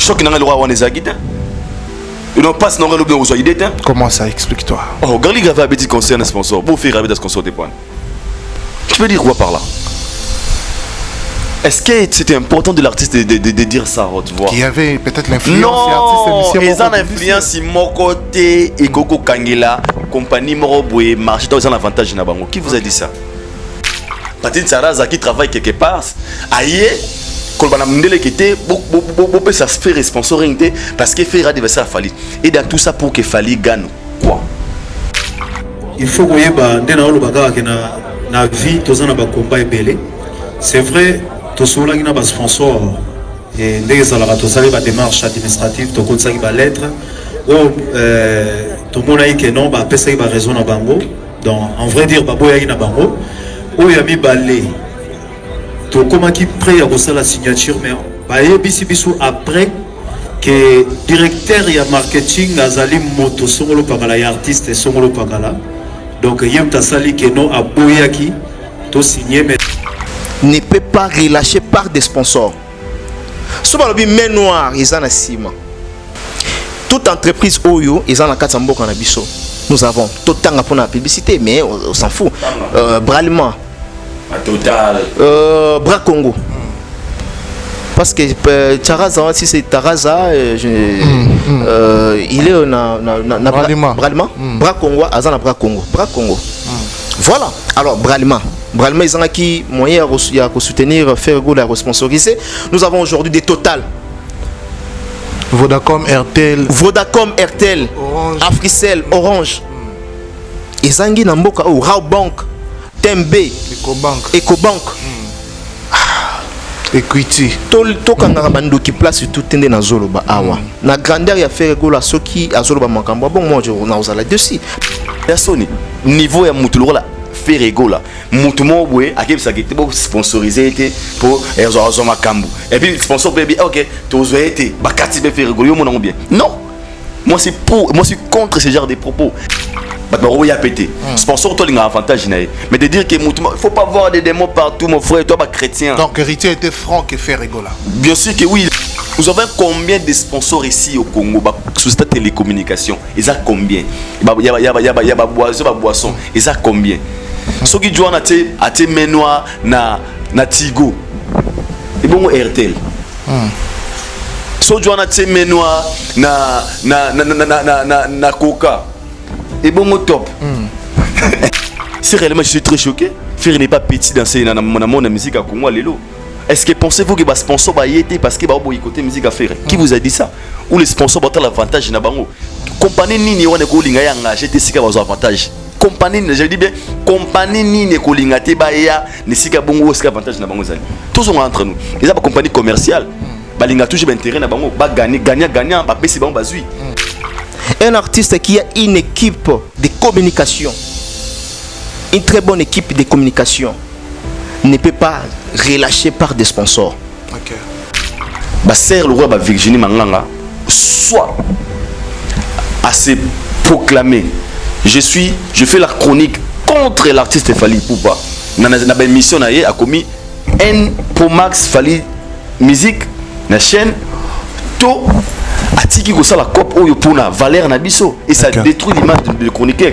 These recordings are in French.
choc n'a le roi on est agité. Ils n'ont pas ce nom le bien aux idées. Comment ça, explique-toi? Oh, Garli Gava a dit concerne un sponsor. Beau faire avec des sponsors des points. Tu veux dire quoi par là? Est-ce que c'était important de l'artiste de dire ça, tu vois? Qu'il y avait peut-être l'influence. Non, ils ont l'influence mon côté et Coco Kangela, compagnie Moroboué, marché dans un avantage na bango. Qui vous a dit ça? Patine Saraza qui travaille quelque part, aïe, Kolbana Mundele qui était beaucoup ça se fait responsabilité parce que faire adversaire Fali. Et dans tout ça pour que Fali gagne quoi? Il faut que vous na vie, tous na combat et belé. C'est vrai. Tout cela qui n'a pas sponsor et dès que ça la va démarche administrative tout comme ça qui va lettre ou tout le monde a dit que non bah personne qui va raison à bango donc en vrai dire bah boya qui na bango ou il y a mis balé tout comment qui prêt à reçoit la signature mais bah y bisi bisu après que directeur et marketing azali moto songolo pagala y artiste et songolo pagala donc il y a un tasali que non à boya qui tout signé mais ne peut pas relâcher par des sponsors. Souvent le main noire ils en ciment. Toute entreprise Oyo ils en a 400 en abisso. Nous avons tout le temps pour la publicité mais on s'en fout. Bralima. Total. Bras Congo. Parce que Taraza si c'est Taraza il est na Bralima. Bras Congo azana Bras Congo. Bras Congo. Voilà. Alors Bralima. Bralima ils ont acquis moyen à soutenir Fergo la responsabiliser. Nous avons aujourd'hui des Total. Vodacom, RTL, Orange. Africell, Orange. Ils ont na mboka ou Raobank, Tembe, Ecobank. Equity. To kanga bando qui place tout tende na zoloba awa. Na grandeur ya Fergo la soki azoloba makambo bon moi je na osala dessus. Personne niveau ya mutu la Fergo là mutu mo boye akebisa ki te sponsoriser été pour ezo makambo et puis sponsor baby OK tozo été bakati be Fergo yo mon bien non moi c'est contre ce genre de propos bah y a pété sponsor toi l'inga avantage mais de dire que mutu faut pas voir des démons partout mon frère toi chrétien donc héritier était franc que Fergo là bien sûr que oui. Vous avez combien de sponsors ici au Congo? Société télécommunication, ils ont combien? Il y a boisson, ils ont combien? Ceux qui jouent à te Menoir na Tigo, et bon RTL. Ceux qui jouent à te Menoir na Coca, et bon top. Si réellement je suis très choqué, Faire n'est pas petit dans la musique à Congo Lelo. Est-ce que pensez-vous que les sponsors vont y être parce qu'ils vont boycotter la musique à faire? Qui vous a dit ça? Ou les sponsors vont avoir l'avantage na bango? Compagnie Nini wana ko linga ya engagé te sika bazo avantage. Compagnie, je dis bien, compagnie Nini ko linga te ba ya ne sika bongo sika avantage na bango zali. Tous sont entre nous. Les a compagnie commerciale. Ba linga toujours intérêt na bango, ba gagnant ba pesi bango bazui. Un artiste qui a une équipe de communication, une très bonne équipe de communication, ne peut pas relâcher par des sponsors. Ok. Bah serre le roi bah Virginie Manganga soit à se proclamer je fais la chronique contre l'artiste Fally Ipupa na émission na ye a commis N Pro Max Fally musique na chaîne to atiki ko sala cop oyo pona valeur na biso et ça détruit l'image de chroniqueur.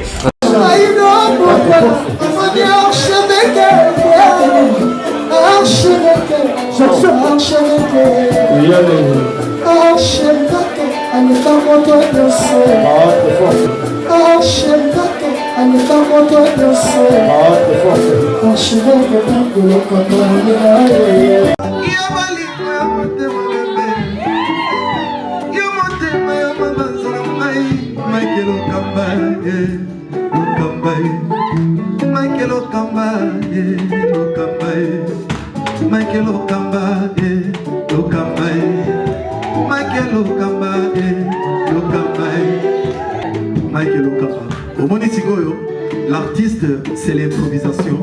L'artiste, c'est l'improvisation.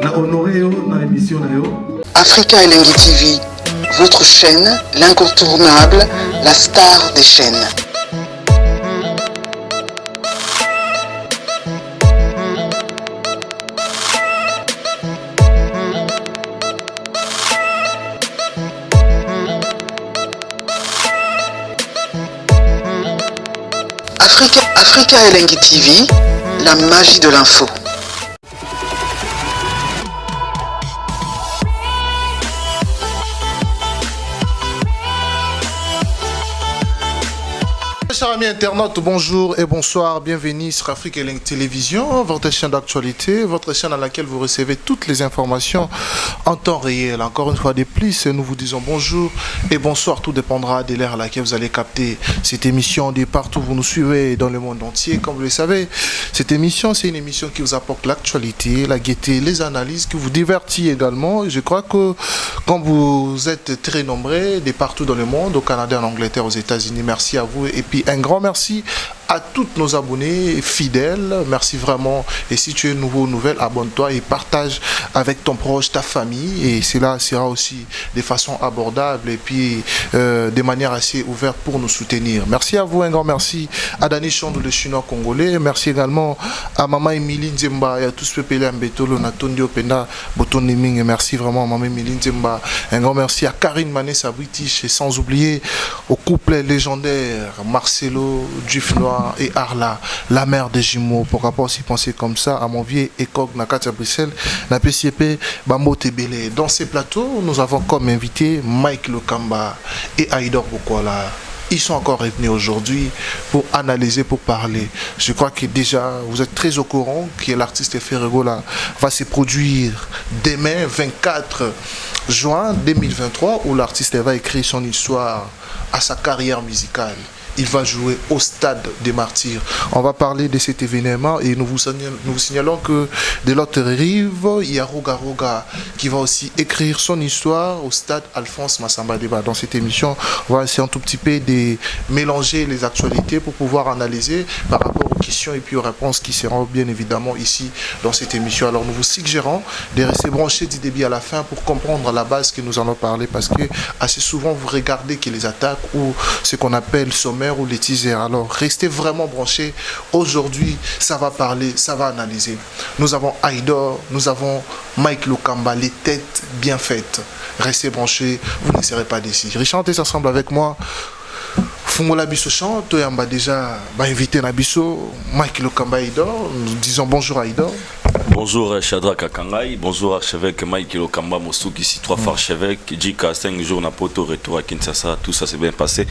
La honoré dans l'émission. Africa Elengi TV, votre chaîne, l'incontournable, la star des chaînes. Africa Elengi TV, la magie de l'info. Chers amis internautes, bonjour et bonsoir, bienvenue sur Afrique Elengi Télévision, votre chaîne d'actualité, votre chaîne dans laquelle vous recevez toutes les informations en temps réel. Encore une fois de plus, nous vous disons bonjour et bonsoir, tout dépendra de l'heure à laquelle vous allez capter cette émission de partout où vous nous suivez dans le monde entier. Comme vous le savez, cette émission, c'est une émission qui vous apporte l'actualité, la gaieté, les analyses, qui vous divertit également. Je crois que comme vous êtes très nombreux de partout dans le monde, au Canada, en Angleterre, aux États-Unis, merci à vous et puis un grand merci à tous nos abonnés fidèles. Merci vraiment. Et si tu es nouveau ou nouvelle, abonne-toi et partage avec ton proche, ta famille. Et cela sera aussi de façon abordable et puis de manière assez ouverte pour nous soutenir. Merci à vous, un grand merci à Dani Chandou, le chinois congolais. Merci également à Maman Emilie Nzemba et à tous les pépélés Mbetolo, Natondi Openda, Botoneming. Merci vraiment à Maman Emilie Nzemba. Un grand merci à Karine Manessa British et sans oublier au couple légendaire Marcelo Dufnois et Arla, la mère des jumeaux. Pourquoi pas aussi penser comme ça à mon vieux Ekog Nakata Bruxelles, na PCP Bambo Tebele. Dans ces plateaux, nous avons comme invité Mike Lokamba et Aïdor Bokwala. Ils sont encore revenus aujourd'hui pour analyser, pour parler. Je crois que déjà, vous êtes très au courant que l'artiste Ferregola va se produire demain, 24 juin 2023, où l'artiste va écrire son histoire à sa carrière musicale. Il va jouer au Stade des Martyrs. On va parler de cet événement et nous vous signalons que de l'autre rive, il y a Roga Roga qui va aussi écrire son histoire au Stade Alphonse Massamba Débat. Dans cette émission, on va essayer un tout petit peu de mélanger les actualités pour pouvoir analyser par rapport aux questions et puis aux réponses qui seront bien évidemment ici dans cette émission. Alors nous vous suggérons de rester branchés du début à la fin pour comprendre à la base que nous allons parler parce que assez souvent vous regardez que les attaques ou ce qu'on appelle sommet ou les teasers. Alors restez vraiment branchés. Aujourd'hui, ça va parler, ça va analyser. Nous avons Aïdor, nous avons Mike Lokamba, les têtes bien faites. Restez branchés, vous ne serez pas déçus. Richard, tu ensemble avec moi. Fungola Bisso chante, tu as déjà invité Nabisso, Mike Lokamba Aïdor. Nous disons bonjour Aïdor. Bonjour Shadrach Akangai, bonjour archevêque Mike Lokamba Moussouk, ici 3 fois archevêque, Djika 5 jours na poto, retour à Kinshasa, tout ça s'est bien passé.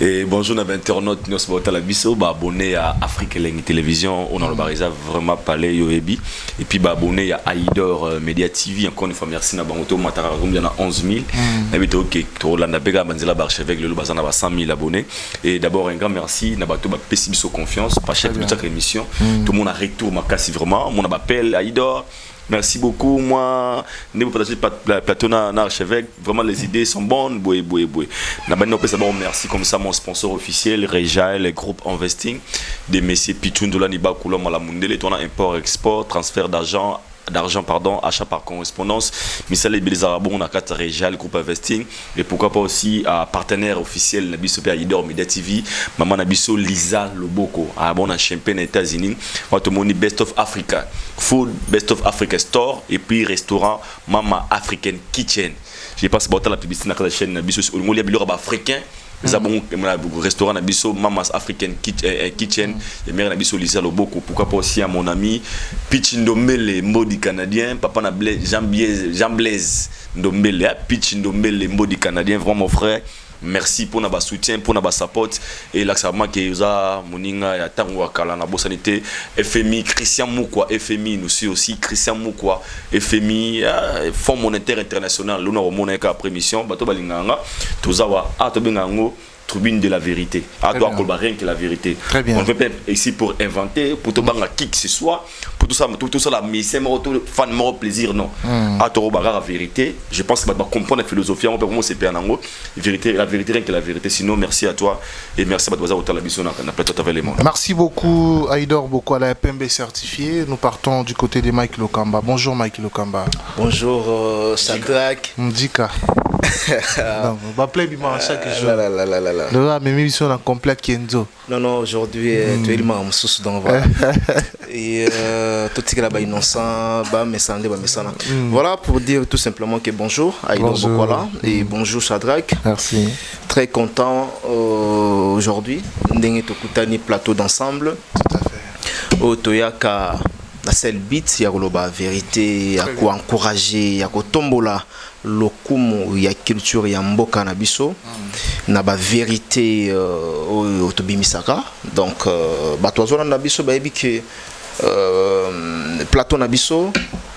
Et bonjour à l'internaute, nous sommes à Bisso, abonné à Afrique Elengi Télévision, on a le barisa vraiment parlé Yoebi, et puis abonné à Aïdor Media TV, encore une fois merci na bangoto matara combien na 11 000, n'habite ok, Torolanda Bega Banzela archevêque le bazana ba 100 000 abonnés. Et d'abord un grand merci na bato ba pesi biso confiance, pas chaque émission, tout le monde a retour ma casse vraiment, mon appel Aïdor. Merci beaucoup. Moi, ne vous partagez pas la plateau na archevêque. Vraiment, les idées sont bonnes. Merci comme ça, mon sponsor officiel, Reja, le groupe Investing, des messieurs Pichundola Niba Koula Malamundele, ton import-export, transfert d'argent, achat par correspondance, Missale Belzarabon, Nakata Reja, le groupe Investing, et pourquoi pas aussi à partenaire officiel Nabiso Aïdor Media TV, Maman Nabiso Lisa Loboko, à bon champagne États-Unis, Watomoni Best of Africa, Food Best of Africa Store, et puis restaurant Mama African Kitchen. Je passe par la publicité dans la chaîne Nabiso, on y a africain. Nous avons un restaurant Nabiso Mamas African Kitchen et mère Nabiso Lisa Loboko. Pourquoi pas aussi à mon ami Pitch Ndombele Modi Canadien, papa Jean Blaise Ndombele, Pitch Ndombele Modi Canadien, vraiment mon frère. Merci pour notre soutien, pour notre support et l'accès que vous avez moninga ya tango wakala na bosanité FMI Christian Moukwa FMI nous aussi Christian Moukwa FMI Fonds monétaire international l'on a monnaie après mission bato balinganga tozawa atobengango tribune de la vérité. À toi, rien que la vérité. Très bien. On ne peut pas ici pour inventer, pour te banga qui que ce soit, pour tout ça, la mission, fan mort plaisir, non. À toi, la vérité. Je pense que tu vas comprendre la philosophie. On peut vraiment se perdre en haut. La vérité, rien que la vérité. Sinon, merci à toi et merci à toi la mission. Merci beaucoup, Aïdor Boko à la PMB certifié. Nous partons du côté de Mike Lokamba. Bonjour, Mike Lokamba. Bonjour, Shadrach. Mdika. On va appeler Bima chaque jour. Là, mes missions en complet Kenzo. Non, aujourd'hui, tu es le même sous dans voilà. Et tout ce qui est là-bas innocent, voilà pour dire tout simplement que bonjour, Aïdor Bokwala et bonjour Shadrach. Merci. Très content aujourd'hui. Ndenge tokutani plateau d'ensemble. Tout à fait. Otoyaka na seul beat ya koloba vérité ya ko encourager ya ko tombola lokumu ya culture ya mboka na biso na ba vérité oyo tobimisaka. Donc bato azona na biso ba yebi que plateau na biso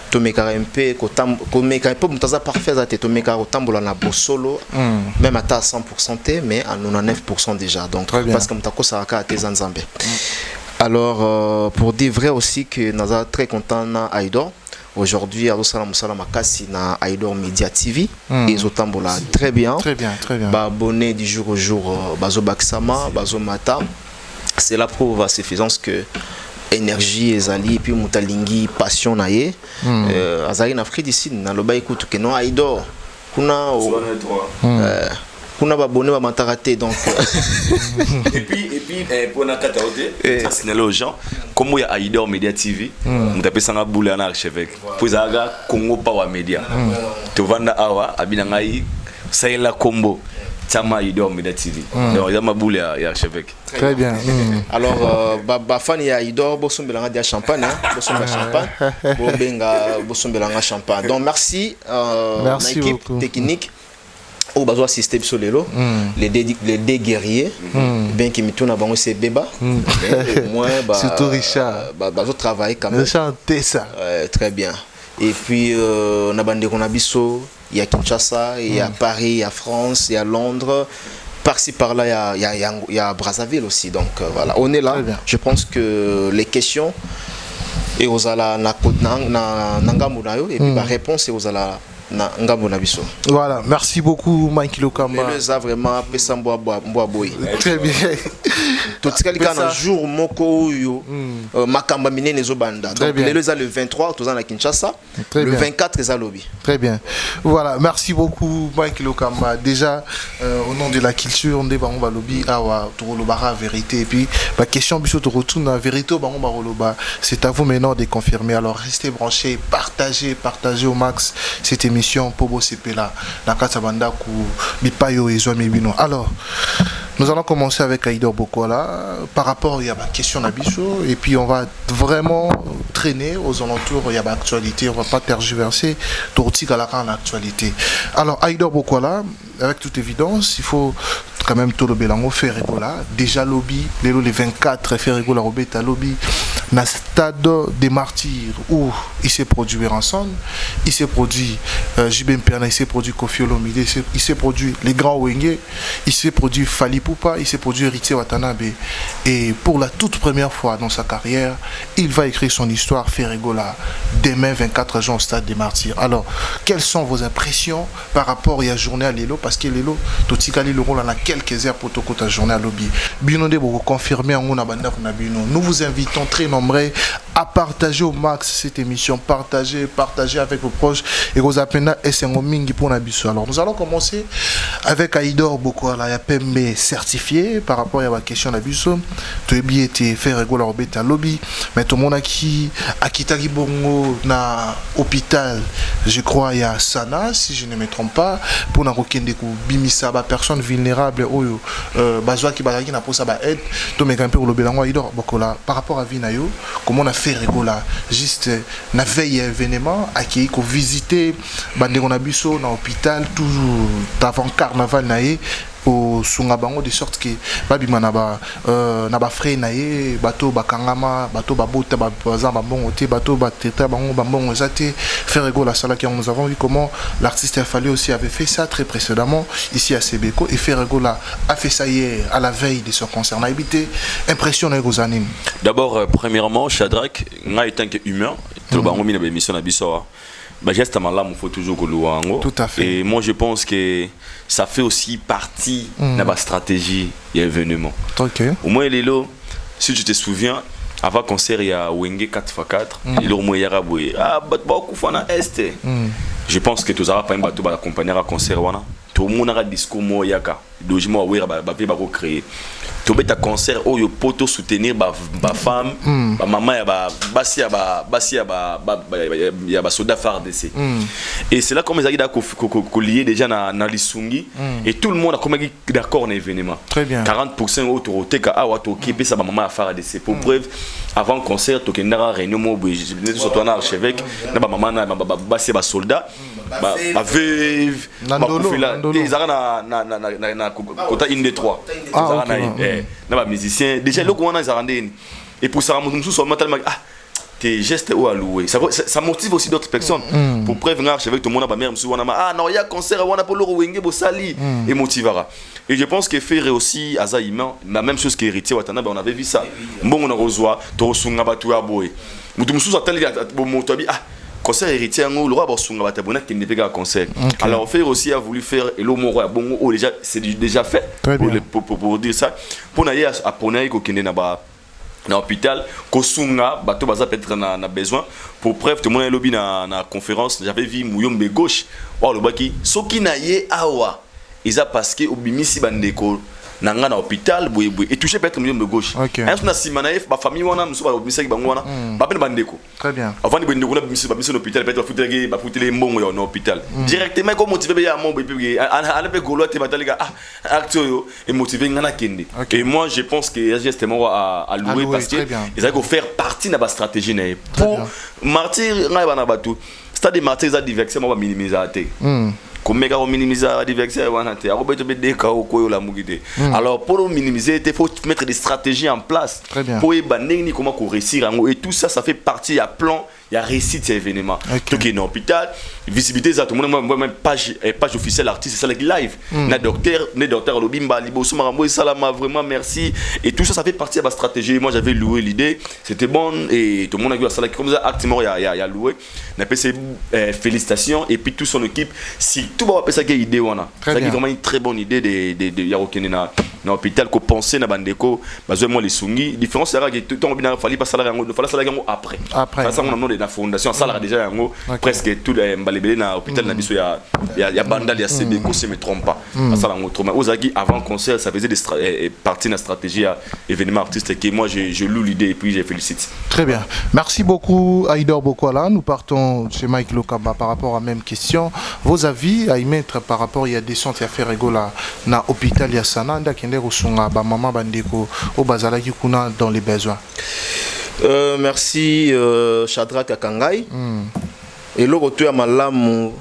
tomeka un peu komeka peu mutaza parfait za te tomeka kotambola na bosolo même à 100% mais à 99% déjà. Donc parce que mutako saraka te zanzambe. Alors pour dire vrai aussi que nous sommes très contents na Aïdor. Aujourd'hui, à Salam Makasi na Aïdor Media TV. Ils ont tambola très bien. Très bien, très bien. Bah abonné du jour au jour Bazo Baksama, Bazo Mata. C'est la preuve à suffisance que énergie ezali puis mutalingi passion naie azali na Afrique d'ici na loba écoute que non Aïdor kuna kuna ba abonné ba mataraté donc et puis pour na kataote ça signaler aux gens comme il y a Aïdor Media TV on tape sanga boule na archevêque pour zaga Congo Power Media to vanda awa abina ngai ça la combo Tama Aïdor Media TV donc il y a ma boule ya archevêque. Très bien. Alors ba fan ya Aïdor bosombelanga dia champagne bosombela champagne bosombelanga champagne. Donc merci l'équipe technique au bazo assister sur les deux guerriers bien qui mituna bango c'est débat moi surtout Richard bazo travailler quand même chanter ça très bien. Et puis na bande qu'on a biso il y a Kinshasa, il y a Paris, il y a France, il y a Londres, par-ci par-là il y a Brazzaville aussi. Donc voilà, on est là. Je pense que les questions et aux ala na ngambo na yo et puis la réponse et aux ala na ngambo na biso. Voilà, merci beaucoup Mike Lokamba. Mais les a vraiment pesa mboa boy. Très bien. Tout ce qu'il y a un jour moko yo makamba minene zo banda. Donc les a le 23 tous à Kinshasa, le 24 les a lobby. Très bien. Voilà, merci beaucoup Mike Lokamba. Déjà au nom de la culture on débat on va lobby awa torolobara vérité et puis la question biso to retourne la vérité au bango baroloba. C'est à vous maintenant de confirmer. Alors restez branchés, partagez au max cette émission Pobo Sepela la Katabanda ku bipayo et Zoami Bino. Alors nous allons commencer avec Aïdor Bokola par rapport il y a ma question d'Abisso et puis on va vraiment traîner aux alentours il y a ma actualité, on va pas tergiverser Torti Galaka en actualité. Alors Aïdor Bokola avec toute évidence il faut quand même tout le Bélango faire Regola déjà lobby les 24 faire Regola Robeta lobby na stade des martyrs où il s'est produit ensemble il s'est produit Jibem Perna il s'est produit Kofi Olomide il s'est produit les grands Wenge il s'est produit Fali Poupa il s'est produit Héritier Watanabe et pour la toute première fois dans sa carrière il va écrire son histoire Ferregola demain 24 juin au stade des martyrs. Alors quelles sont vos impressions par rapport à la journée à Lelo parce que Lelo Totikali le rôle en a quelques heures pour ta journée à lobby Binonde vous confirmer en banda nous vous invitons très nombreux à partager au max cette émission partager avec vos proches et vos appels et c'est un mingi pour Nabiso. Alors nous allons commencer avec Aïdor Bokola ya PMB certifié par rapport à la question Nabiso tu es bien été fait régulier au lobby mais tout le monde qui a quitté Bongo na hôpital je crois il y a Sana si je ne me trompe pas pour na kokende ko bimisa ba personne vulnérable oyo bazwa ki bazaki na posa ba aide to me camper au belango Aïdor Bokola par rapport à Vinayo comment on a fait régola juste na veille événement à qui ko visiter bande on a biso na hôpital toujours avant carnaval naé au sungabango de sorte que babima na ba frère naé bateau bakangama bateau babota bazan babongo te bateau bateta bango babongo zate faire régola sala qui nous avons vu comment l'artiste Fali aussi avait fait ça très précédemment ici à Sebeko et faire régola a fait ça hier à la veille de son concert na habité impression na gros anime. D'abord premièrement Shadrack nga étant que humain tout bango mina ba émission na biso bah justement là il faut toujours que l'ouango. Tout à fait. Et moi je pense que ça fait aussi partie de la stratégie et événement. OK. Au moins Lelo si tu te souviens avant concert il y a Wenge 4x4 il au moins yaraboué beaucoup fana est. Je pense que tous pas un bateau accompagner à concert wana tout le monde a discours mo yaka logement ouais ba créer to beta concert où yo poto soutenir ba femme ba maman ya ba basi ya ba soda FARDC et c'est là comme ils a lié déjà na lisungi et tout le monde a comme d'accord na événement. Très bien. 40% autorité ka awa to ki pesa ba maman ya FARDC pour preuve avant concert to kendara réunion mo surtout na archevêque na ba maman na basi ba soldat ba veuve ils arana na kota une des trois na ba musicien déjà le qu'on a zarandé et pour ça nous sommes tellement tes gestes ou alloués ça motive aussi d'autres personnes pour prévenir avec tout le monde à mère monsieur ah non il y a concert on a pour le wenge bosali et motivera et je pense que faire aussi azaïman la même chose qu'héritier watana on avait vu ça bon on a reçoit to sunga batu ya boy mutu musu atali moto abi ah concert héritier le roi bosunga batabona qui n'est pas concert alors faire aussi a voulu faire et le moro ya bon déjà c'est déjà fait pour dire ça pour naïe à ponai ko kende na ba na hôpital kosunga bato baza peut-être na besoin pour preuve tout le monde lobby na conférence j'avais vu Muyombe gauche wa le baki soki na ye awa ils a parce que obimisi bandeko nanga na hôpital boye et touché peut-être Muyombe gauche un na simanaef ba famille wana muso ba obimisi bango wana ba ben bandeko très bien avant de bandeko na obimisi ba mission hôpital peut-être futelé ba futelé mbongo ya na hôpital directement comme motivé ya mon bébé ala pe golo te bataliga acteur et motivé ngana kende et moi je pense que justement à louer parce que ils ont faire partie de la stratégie pour martyr ngai bana batu stade de martyr za diverser moi ba minimiser comme méga minimiser adversaire wana te akobeto be deka okoyo la mugite alors pour minimiser il faut mettre des stratégies en place pour ébanner comment qu'on réussir et tout ça fait partie à plan il y a réussite cet événement tout qui est dans l'hôpital visibilité ça tout le monde même page officielle artiste c'est ça live na docteur Lobimba Liboso Marambo Salama vraiment merci et tout ça fait partie de la stratégie moi j'avais loué l'idée c'était bon et tout le monde a vu ça comme ça activement il y a loué n'a pas félicitations et puis toute son équipe si tout va passer ça idée wana ça qui vraiment une très bonne idée de Yarokene na hôpital ko penser na bandeko bazoi les sungi différence c'est que tout temps bien fallait pas salaire après ça on la fondation ça là déjà yango presque tout mbalebele na hôpital na biso ya bandal ya CB ko se me trompe pas ça là autrement ozaki avant concert ça faisait des parties na stratégie à événement artistique et moi je loue l'idée et puis je félicite. Très bien, merci beaucoup Aïdor Bokwala. Nous partons chez Mike Lokaba par rapport à la même question, vos avis à y mettre par rapport il y a des centres à faire rigola na hôpital ya Sananda kende rusunga ba maman bandeko au bazala qui kuna dans les besoins. Merci Shadrach Akangai. Et le retour à Malam,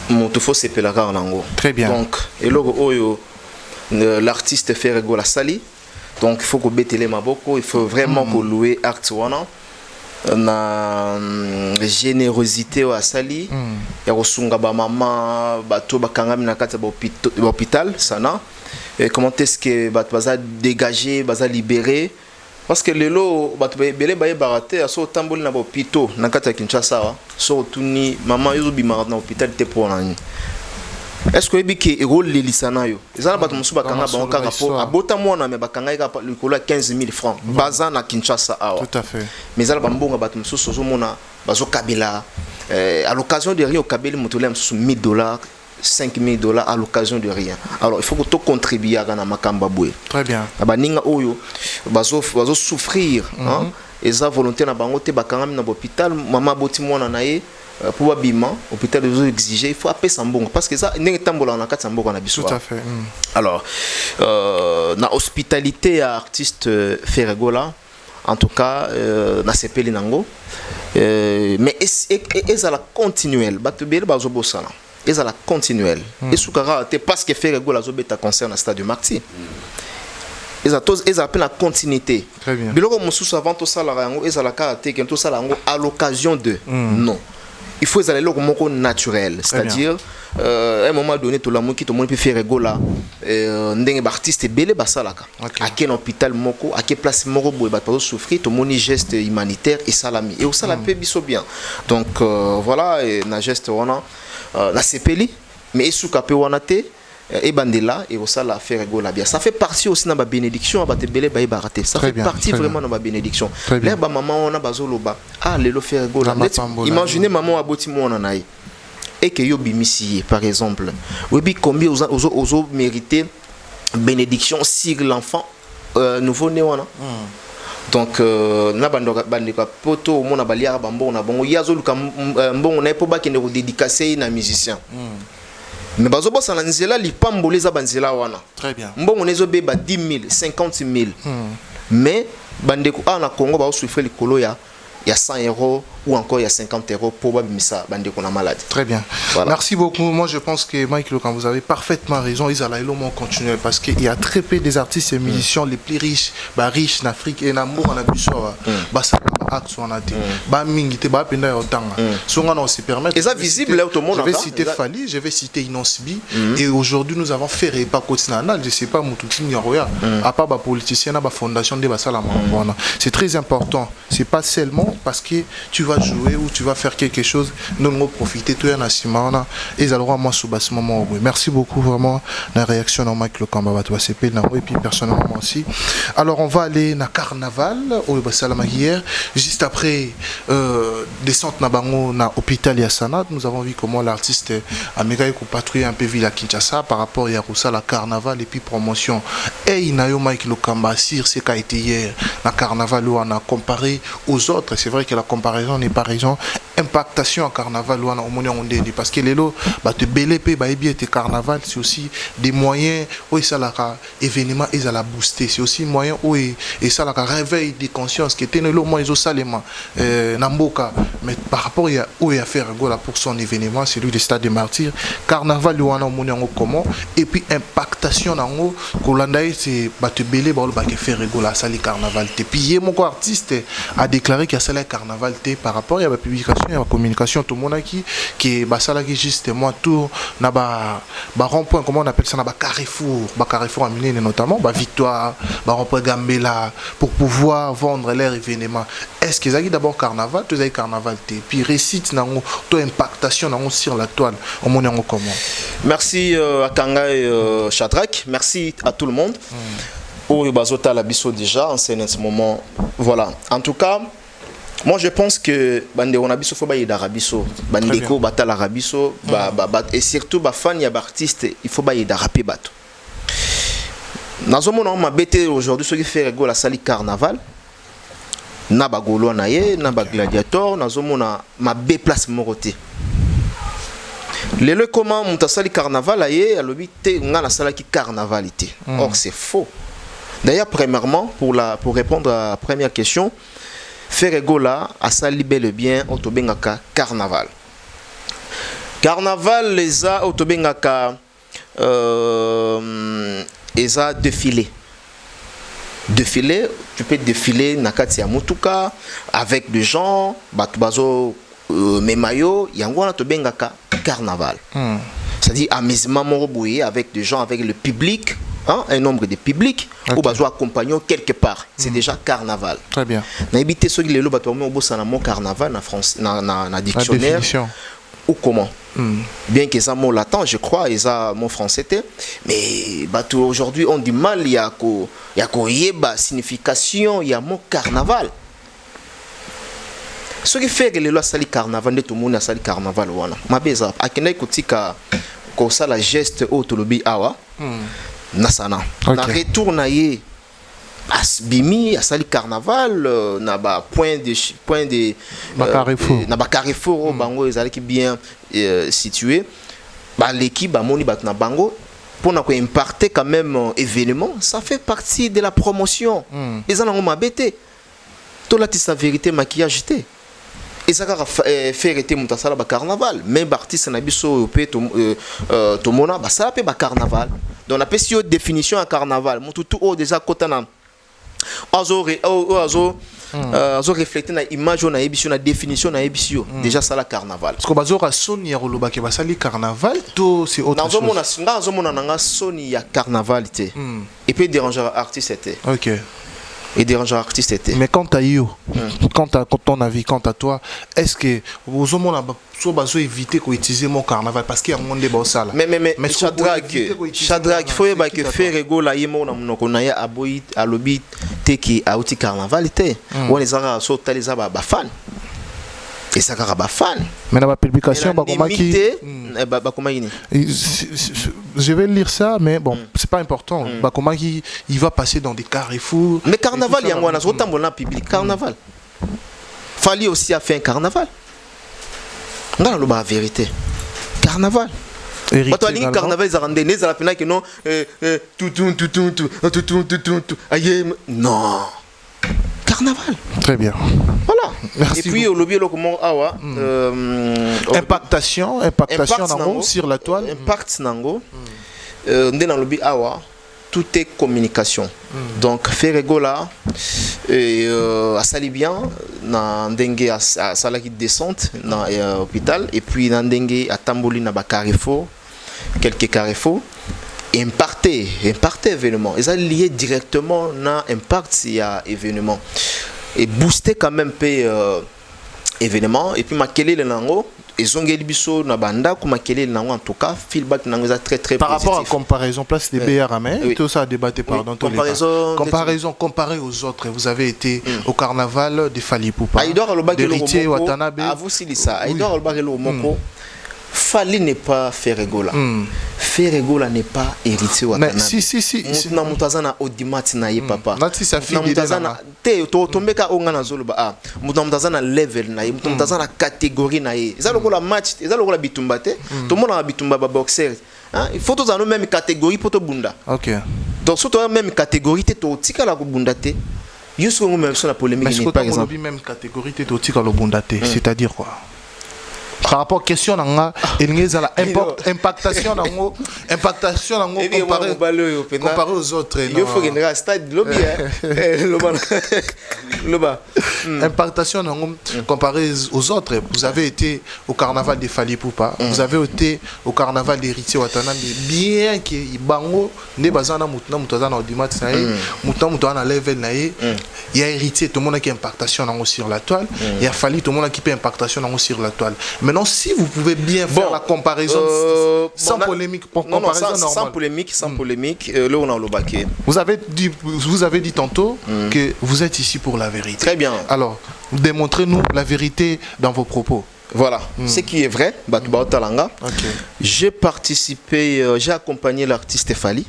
mon tout faut s'épeler nango. Très bien. Donc, et le oyo l'artiste fait rigola sali. Donc il faut qu'on bétele maboko, il faut vraiment qu'on loue acte wana. Na générosité à sali. Ya rosunga ba maman bato bakangami na kata ba hôpital sana. Et comment est-ce que baza dégager, baza libérer? Parce que les lots, belé baye baraté, so tamboli na hôpital, na kata Kinshasa, so tuni maman yozo bimara na hôpital te pour nani. Est-ce que ebiki rôle lilisana yo? Ezala bato musu bakanga bango kaka po abota mwana me bakanga ika likolo 15 000 francs. Baza na Kinshasa awa. Tout à fait. Mais ezala bambonga bato musu sozo mona bazo kabila à l'occasion de rien au kabeli mutole musu $1000. $5,000 à l'occasion de rien. Alors il faut que tu contribues à la makamba boué. Très bien. Abaninga oyo bazo souffrir et ça volonté na bango te bakangami na hôpital maman boti mwana nae pour abima hôpital de exiger il faut appeler sambongo parce que ça ndenge tambola na kati sambongo na biso. Tout à fait. Alors na hospitalité à artiste Ferregola en tout cas na sepeli nango mais et la continuelle batubele bazo bosana. Et ça la continuelle. Et sous caractère parce que faire go la zobeta concerne le stade de Marty. Et ça tous et appelle la continuité. Très bien. Biloko mususu avant tout ça la rango et ça la caractère que tout ça la à l'occasion de non. Il faut aller là comme naturel, c'est-à-dire à un moment donné tout le monde qui tout le monde peut faire go là ndenge artiste belé basalaka. À quel hôpital moko, à quelle place moko boy ba pas souffrir tout le monde geste humanitaire et salami. Et au ça la peut biso bien. Donc voilà et na geste wana la sepeli mais sous capé wanate et bandela et au ça la faire rigola bien ça fait partie aussi dans ma bénédiction ba te belé ba baraté ça fait partie vraiment dans ma bénédiction là ba maman on a bazoloba ah lelo faire rigola imaginez maman aboti mona naï et que yo bimisi par exemple oui combien ozo mériter bénédiction sur l'enfant nouveau né wana donc na bandeka poto mona baliara bambo na bongo yazo luka mbongo na epo bakende ko dédicacer na musicien mais bazo bossa na nzela lipamboleza banzela wana très bien mbongo nezo beba 10 000 50 000 mais bandeko na Congo ba souffrir likolo ya 100 € ou encore il y a 50 € pour babimisa bandeko na malade. Très bien. Voilà. Merci beaucoup. Moi je pense que Mike Lokan, vous avez parfaitement raison. Ils allaient l'homme continuel parce qu'il y a très peu des artistes et musiciens les plus riches, riches en Afrique et en amour en abusor. Ça acte on a dit. Mingi te ba penda otanga. So on se permet. Et ça visible là tout le monde. Je vais citer Fali, je vais citer Inonsibi et aujourd'hui nous avons fait repas continental, je sais pas Mututi Nyaroya à part ba politicien na ba fondation de basala mwana. C'est très important. C'est pas seulement parce que tu vas jouer ou tu vas faire quelque chose, nous allons profiter tout un assimana et ils allons moi sous ce moment. Merci beaucoup vraiment la réaction dans Mike Lokamba toi CP et puis personnellement aussi. Alors on va aller na carnaval au Basalama hier juste après descente na bango na hôpital Yassana. Nous avons vu comment l'artiste américain patrouiller un peu ville à Kinshasa par rapport à Yaroussa la carnaval et puis promotion et inayo Mike Lokamba sur ce qu'a été hier na carnaval où on a comparé aux autres. C'est vrai que la comparaison n'est pas raison. Impactation en carnaval ou en ondé parce que les lots te BLP bien carnaval c'est aussi des moyens où ça la événement ils à la booster c'est aussi moyen où et ça la réveil des consciences qui était le moins ils salement namboka mais par rapport à où il a faire gola pour son événement c'est lui le stade des martyrs carnaval ou en comment et puis impactation dans haut Kolanda c'est te belé faire gola ça les carnaval et puis mon artiste a déclaré qu'il y a ça les carnaval par rapport à la publication et la communication tout le monde qui basala qui justement tout na ba rond-point comment on appelle ça na ba carrefour à Miné notamment ba victoire ba rond-point Gambela pour pouvoir vendre leur événement est-ce que ça d'abord carnaval tout ça carnaval puis récite nango to impactation nango sur la toile au monde comment merci à Kanga et Shadrach merci à tout le monde au bazota la biso déjà en ce moment voilà en tout cas moi je pense que bande on a biso faut ba yedarabiso bandeko batala rabiso et surtout ba fan ya artiste il faut ba yedaraper bato nazomona ma bête aujourd'hui ce qui fait rigolo la sali carnaval na ba golo na ye na ba gladiator nazomona ma B place moroté le comment mutasali carnaval aye alobi te nga na sala ki carnavalité or c'est faux d'ailleurs premièrement pour répondre à la première question Ferregola a sali bel et bien autobengaka carnaval. Carnaval les a autobengaka les a défilé. Défilé, tu peux défiler nakati ya mutuka avec des gens, batubazo memayo, yango autobengaka carnaval. C'est-à-dire amusement moroboué avec des gens avec le public. Hein, un nombre de publics ou besoin accompagnant quelque part c'est déjà carnaval très bien na éviter ceux qui les loba au bossa na mon carnaval na France na dictionnaire ou comment bien que ça mot latin je crois et ça mon français était mais aujourd'hui on dit mal il y a yeba signification il y a mon carnaval ce qui fait que les lois sali carnaval de tout le monde a sali carnaval wana ma beza akena kotika ko ça la geste autolobi awa nasana na retour na ye asbimi asali carnaval na ba point de na ba carrefour bango ezali ki bien situé ba l'équipe ba moni bat na bango pour na ko imparter quand même événement ça fait partie de la promotion les gens ont mabete to la tisa vérité maquillage té et ça va faire été mutasala ba carnaval même artiste na biso pe to mona ba ça pe ba carnaval donc on appelle cette définition à carnaval mon tout déjà kotana azo refléter na image na émission na définition na émission déjà ça la carnaval parce que bazora soni ya roloba ke basali carnaval to c'est autre chose nazo mona nanga soni ya carnavalité et puis déranger artiste était OK et déranger artiste était mais quant à you quant à ton avis quant à toi est-ce que vous mona so bazo éviter ko utiliser mon carnaval parce qu'il y a monde de sala mais Shadrach il faut que faire rigola yemo na monoko na ya aboyi alobi teki auti carnavalité on les a sauté les ba fan Et ça a fan. Mais dans la publication, je vais lire ça, mais bon, c'est pas important. Comment il va passer dans des carrefours. Mais carnaval, il y a un autre temps public. Carnaval. Fali aussi a fait un carnaval. Dans la vérité. Carnaval. Héritier, carnaval, ils ont rendu les alapina qui non. Non. Carnaval. Très bien. Voilà. Merci. Et puis au lobby comment awa impactation nango sur la toile. Impact nango. Ndé dans lobby awa tout est communication. Donc Ferregola a sali bien na ndenge a salaki descente na hôpital et puis na ndenge a tamboli na ba carrefour quelques carrefours. Impacté événement. Ils ont lié directement dans impact il y a événement et booster quand même événement et puis maquiller le nango ils ont gagné biso na banda comme maquiller le nango en tout cas feedback nango très très par positif. Rapport à comparaison place des BR oui. Tout ça a débatté pardon comparaison comparé aux autres vous avez été au carnaval de Fally Ipupa d'Héritier Watanabe à vous Silisa Aïdor Albarelo Moko Fally n'est pas Ferregola. Ferregola n'est pas Héritier Watanabe. Mais si. Na mutazana odimati na ye papa. Nati sa fille mutazana te to tombeka ongana zoloba ah. Mutazana level na ye, mutazana catégorie na ye. Eza lokola match, eza lokola bitumba te. To mona bitumba ba boxer. Hein, il faut tous dans même catégorie pour to bunda. OK. Donc surtout même catégorie te to tika la ko bunda te. Yusu ngo même sur la polémique par exemple. Mais même catégorie te to tika la bunda te, c'est-à-dire quoi? Par rapport à la question, impactation comparé aux autres. Il faut qu'il y ait un stade lobby. Impactation comparé aux autres. Vous avez été au carnaval de Fally Ipupa, vous avez été au carnaval d'Héritier Watanabe, bien que Bango ne bazana mutana audimat mutana level nae, il y a Héritier tout le monde qui impactation sur la toile, il y a Fally tout le monde qui peut impactation sur la toile. Maintenant, si vous pouvez bien faire la comparaison sans polémique, sans polémique, là on a le baquet. Vous avez dit tantôt que vous êtes ici pour la vérité. Très bien. Alors, démontrez-nous la vérité dans vos propos. Voilà, ce qui est vrai, Batouba Talanga. J'ai participé, j'ai accompagné l'artiste Fally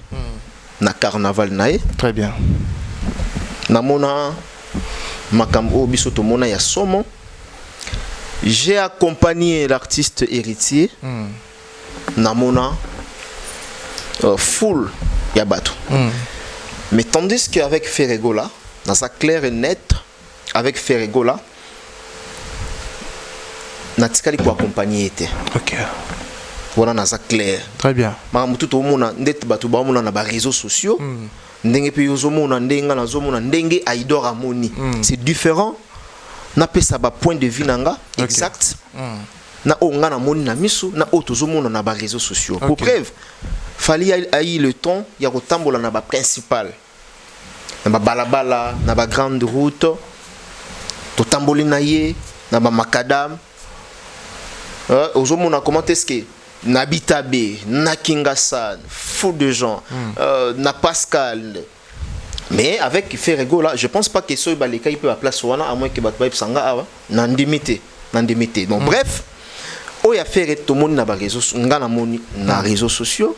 na carnaval nae. Très bien. Namona makambo bisoto mona ya somo. J'ai accompagné l'artiste Héritier. Namona full Yabato. Mais tandis qu'avec Ferregola, dans sa claire et nette, avec Ferregola, Natikali pour accompagner. Ok. Voilà, dans sa claire. Très bien. Tout le monde a des réseaux sociaux. C'est différent. Na pesa ba point de vue nanga exact na onga na moni na misu na otozomona na ba réseaux sociaux pour preuve Fally a eu le temps ya kotambola na ba principal na ba balabala na ba grande route to tamboli na ye na ba macadam ozomona comment est-ce que na Bitabe na Kingasan fou de gens na Pascal. Mais avec Ferregola, je pense pas que ce balika il peut à place wana à moins que batba sanga awa nandimité. Donc bref, o ya faire tout monde na ba réseaux ngana moni na réseaux sociaux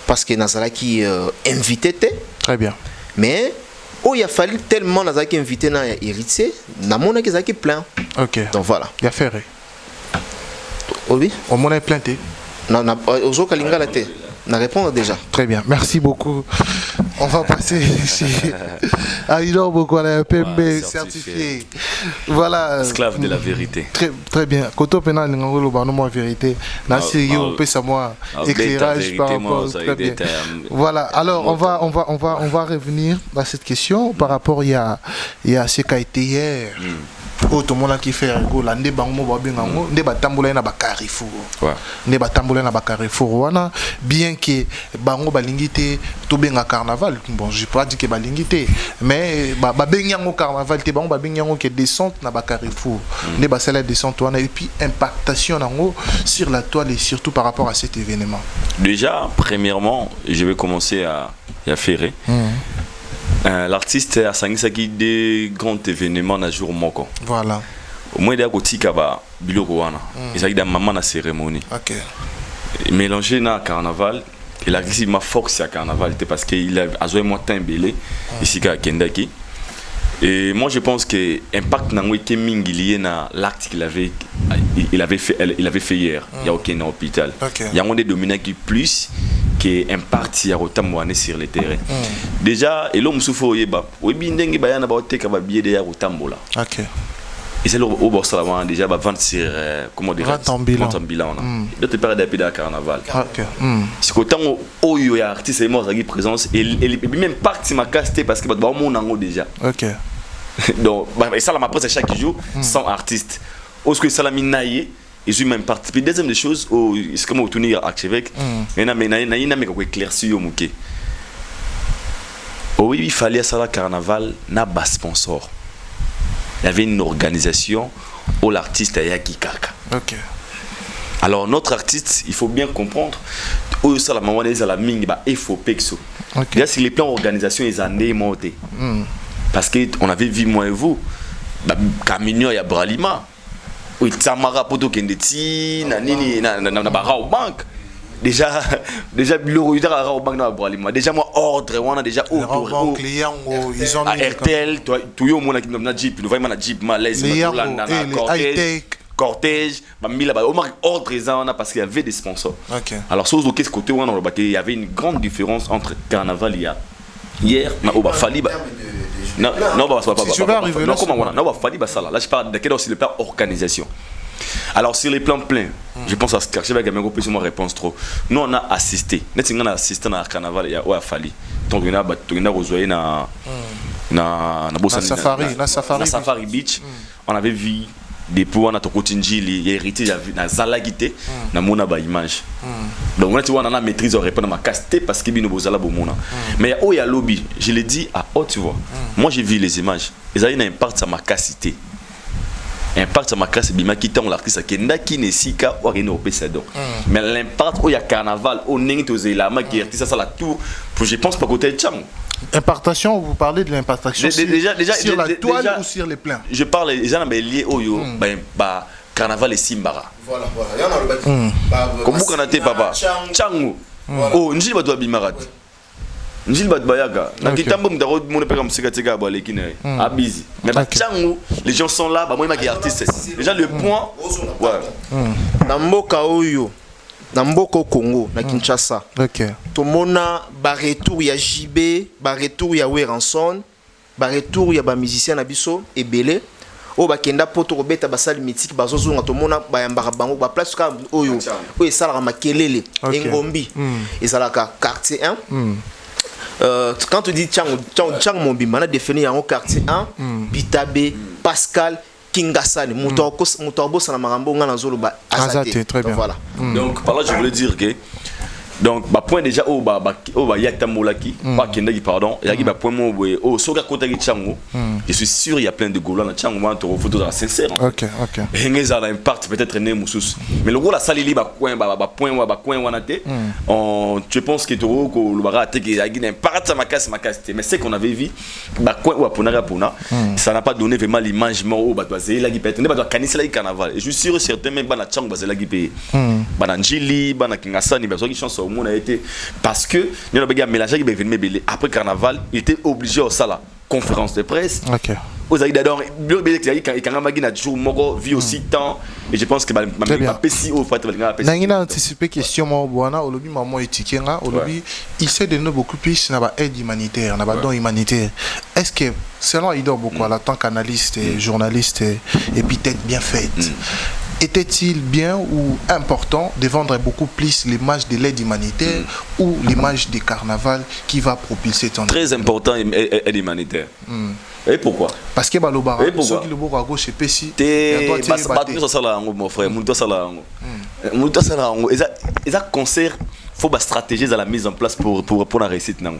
parce que nazala qui invité te. Très bien. Mais o ya fallu tellement nazala qui invité na Héritier, na mona que zaki plein. OK. Donc voilà. Ya ferré. Oui. On mona planté. Non, na ozo kalinga la te. Na répondre déjà. Très bien. Merci beaucoup. On va passer chez Aïdor Bokwala, PMB certifié. Voilà. Esclave de la vérité. Très bien. Koto Pena Lingolo Barnomo vérité. Nasi on peut savoir éclairage par rapport. Très bien. Voilà. Alors on va revenir à cette question par rapport il y a ce qui a été hier. Tout le monde qui fait un goal, ndé bango babingango, ndé batambola na bakarifour. Ndé batambola na bakarifour wana bien que bango balingité to benga carnaval. Bon, je pas dit que balingité, mais babengango carnaval te bango babengango que descente na bakarifour. Ndé basala descente wana et puis impactation nango sur la toile et surtout par rapport à cet événement. Déjà, premièrement, je vais commencer à faire. L'artiste a sangisa qui des grands événements na jour moko. Voilà. au moins d'ailleurs kotika ba biloko wana ezali da maman na cérémonie OK mélanger na carnaval et la ma force à carnaval c'était parce qu'il a azoué moi temps belé ici ka kendaki. Et moi je pense que impact n'a été mingi lié na l'acte qu'il avait fait hier il y a aucun hôpital il y a un des dominants qui plus que impact ya rotamwana sur le terrain déjà et l'homme souffre yeba webi ndenge ba yana ba oteka ba billet de ya rotambola OK et c'est le au Barcelone déjà va vendre sur comment dire en bilan de te perdre depuis le carnaval OK c'est qu'autant oyo ya artiste et moi ça présence et même partie ma casté parce que ba mon nango déjà OK donc et ça la ma presse chaque jour sans artiste parce ça la minaye et je même participé deuxième des choses c'est comme au tournir archevêque mais na mais quoi éclairci au mouké oui il fallait ça la carnaval na bas sponsor. Il y avait une organisation où l'artiste a qui kaka. OK. Alors notre artiste, il faut bien comprendre où ça la maman est à la mingi ba il faut pexo. Déjà sur les plans organisation ils en est monté. Parce que on avait vu moi et vous ba camion ya Bralima. Oui, Tamara poto kendeti na nini na bara au banque. Déjà bureau il a au banque na Bralima. Déjà moi ordre on a déjà au client ils ont RTL tout yo mona qui na Jeep nous vraiment na Jeep malaise na cortège ba mila ba au ordre on a parce qu'il y avait des sponsors. Alors sur ce côté on a il y avait une grande différence entre carnaval hier na au ba fali ba non bah comment non bah fali ba ça là je parle de quel aussi le plan organisation. Alors sur les plans pleins, je pense à ce que je vais gagner une réponse trop. Nous on a assisté, on a assisté à carnaval il a fallu. Donc on a rejoint na Safari Beach, on avait vu des points na Tokotinjili, hérité na Zalagité, na mona ba image. Donc on a maîtrise au répondre ma casté parce que bino bozala bomona. Mais il y a lobby, je l'ai dit à haute voix. Moi j'ai vu les images, ils avaient un impact sur ma capacité. Impact sur ma classe bima qui tend l'artiste qui ndaki nesika ou rien au pécédon mais l'impact où il y a carnaval au ningitoze la ma qui artiste ça la tout je pense pas côté cham impartation vous parlez de l'impartation déjà sur la toile ou sur les plans je parle les gens liés au yo bah carnaval et simbara voilà il y en a le bâtiment comme vous connaissez papa changu oh nji ba doit bimarat Njil bat bayaka na kitambo mdaro mon père musika tika ba lekine abizi mais ba changu les gens sont là ba moi ma artiste déjà le point ouais na mboka oyo na mboko Congo na Kinshasa to mona ba retour ya JB ba retour ya Weranson ba retour ya ba musicien na biso ebele o ba kenda poto robeta ba salle mythique ba zozunga to mona ba yambaka bango ba place ka oyo o esala makelele engombi esalaka quartier 1 quand tu dis Tchang Mombimba, on a défini en quartier 1, Bitabe, Pascal, Kingasani, Moutorbo, Sanamarambo, Nganazoloba, Azate. Très bien. Voilà. Donc, par là, je voulais dire que. Donc, bah, point déjà, Yaktamolaki, pas Kendaki, pardon, il y a un point au Soga Kotagi Tchango. Je suis sûr, il y a plein de Gaulois dans Tchango, tu as photo dans la sincère. Ok. Hengeza a impact peut-être né Moussous. Mais le gros, la salle, il y a point, je pense que tu as le baraté qui a un impact sur ma casse, mais c'est qu'on avait vu, ça n'a pas donné vraiment l'image, carnaval. Et je suis sûr, certains même dans Tchango, Bananjili, Banakingasani, on a été parce que nous avons mélangé après carnaval il était obligé au sala conférence de presse aux aïda donc vie aussi temps et je pense que n'a anticipé question moi au lobby maman etikenga au lobby il s'est donné beaucoup plus na ba aide humanitaire na ba don humanitaire est-ce que selon Idor beaucoup en tant qu'analyste et journaliste et puis tête bien faite était-il bien ou important de vendre beaucoup plus l'image de l'aide humanitaire ou l'image du carnaval qui va propulser ton très important aide humanitaire et pourquoi parce que balobara ceux qui le bourg à gauche et pessi mon frère Mouta Sala et concert faut ba stratégie à la mise en place pour la réussite nango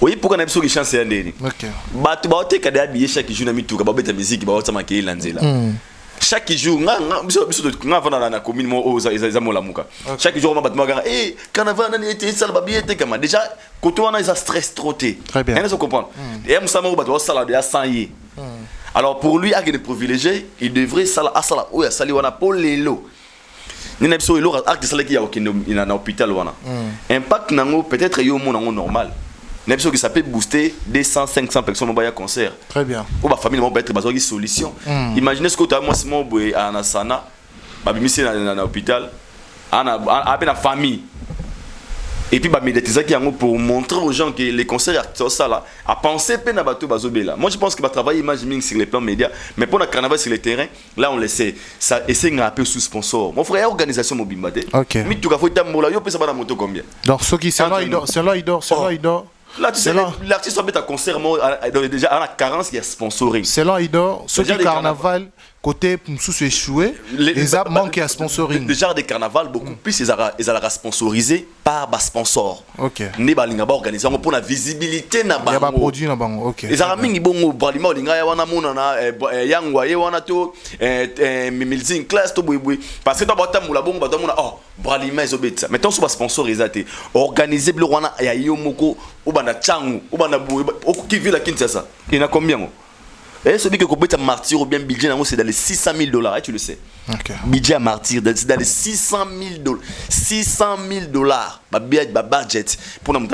oui pourquoi na biso ki chance ya ndeni ba tu ba te kada habiller chaque jour na mituka ba beta musique ba otama ke lanzela chaque jour na commune mo za molamuka chaque jour ma batma ga carnaval na été sala ba biete kama déjà côté wana ils a stress trotté très bien on comprendre et musama ba to sala de 100 yi Alors pour lui, avec des privilégiés, il devrait sala asala ou ya sali wana pour lelo. Nina biso elo ak de sala qui a aucun na hôpital wana. Impact nango peut-être yo mon nango normal. Nina biso qui ça peut booster 200 500 personnes au concert. Très bien. Ou ba famille mo être besoin de solution. Imaginez ce que tu as moi Simon boy à Sana, ba bimisi na hôpital, a la famille. Et puis bah médiatiser qui pour montrer aux gens que les concerts ça là à penser peine à bateau bazobela. Moi je pense que va travailler image sur les plans médias, mais pour le carnaval sur le terrain, là on laisse ça essaie un peu sous sponsor. Mon frère organisation mobimbate. OK. Mais tu vas faut tambola yo peut ça va la moto combien. Donc ce qui c'est là il dort. Là tu sais l'artiste va mettre un concert déjà à la carence il y a sponsoring. C'est là il dort ce qui carnaval côté sous échoué les apps manquent à sponsoring. Déjà des carnavals beaucoup plus ils allaient sponsorisés par bas sponsor. OK. Ne balinga ba organiser pour la visibilité na ba. Il y a pas produit na bango. OK. Les amis ni bongo balima linga ya wana mona na yangwa ye wana to milzing class to boui parce que toi bata mula bongo bata mona oh balima ezobetsa. Maintenant sous bas sponsorisé organiser le wana ya yo moko ou bana changu ou bana boui qui vit la Kinshasa. Il y en a combien? Et celui qui a un martyr ou bien budget, c'est dans les $600,000, et tu le sais. Okay. Budget à martyr, c'est dans les $600,000. $600,000. Budget pour un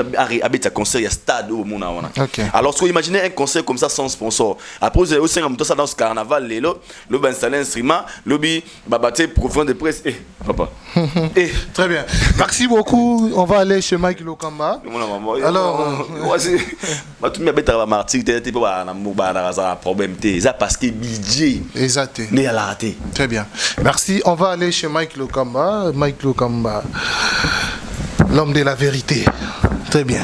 concert, il y a stade au monde. Okay. Alors, si vous imaginez un concert comme ça sans sponsor, après vous avez aussi un ça dans ce carnaval, le va installer un instrument, le va battre profond de presse. Papa. Très bien. Merci beaucoup. On va aller chez Mike Lokamba. Alors, tout le monde martyr, tu pas un problème, c'est parce que budget. Exact. Mais elle a raté. Très bien. Merci. On va aller chez Mike Lokamba. Mike Lokamba, l'homme de la vérité. Très bien.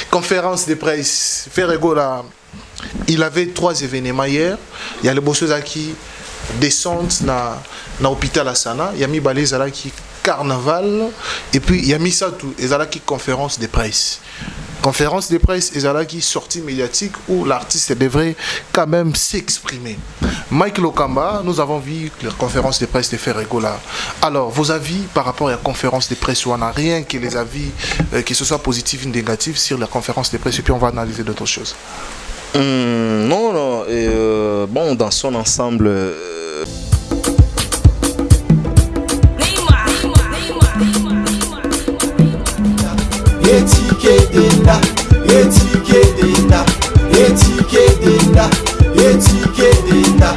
Conférence de presse. Ferrego là, il avait 3 événements hier. Il y a le bosseuse qui descendent dans l'hôpital à Sana. Il y a mis Balé qui carnaval. Et puis il y a mis ça tout. Et qui conférence de presse. Conférence de presse et qui sortie médiatique où l'artiste devrait quand même s'exprimer. Mike Lokamba, nous avons vu la conférence de presse de Ferrego là. Alors, vos avis par rapport à la conférence de presse, où on n'a rien que les avis, que ce soit positif ou négatif, sur la conférence de presse, et puis on va analyser d'autres choses. Non, bon, dans son ensemble... Etiqueta, etiqueta, etiqueta, etiqueta,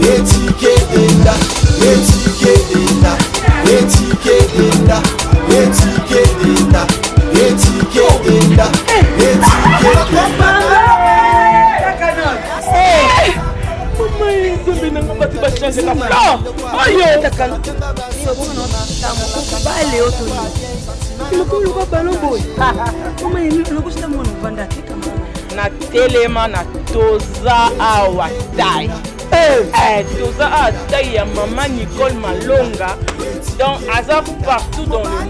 etiqueta, etiqueta, etiqueta, etiqueta, etiqueta, na telema na toza awa tai toza awa tai ya maman Nicole Malonga donc aza partout dans le monde.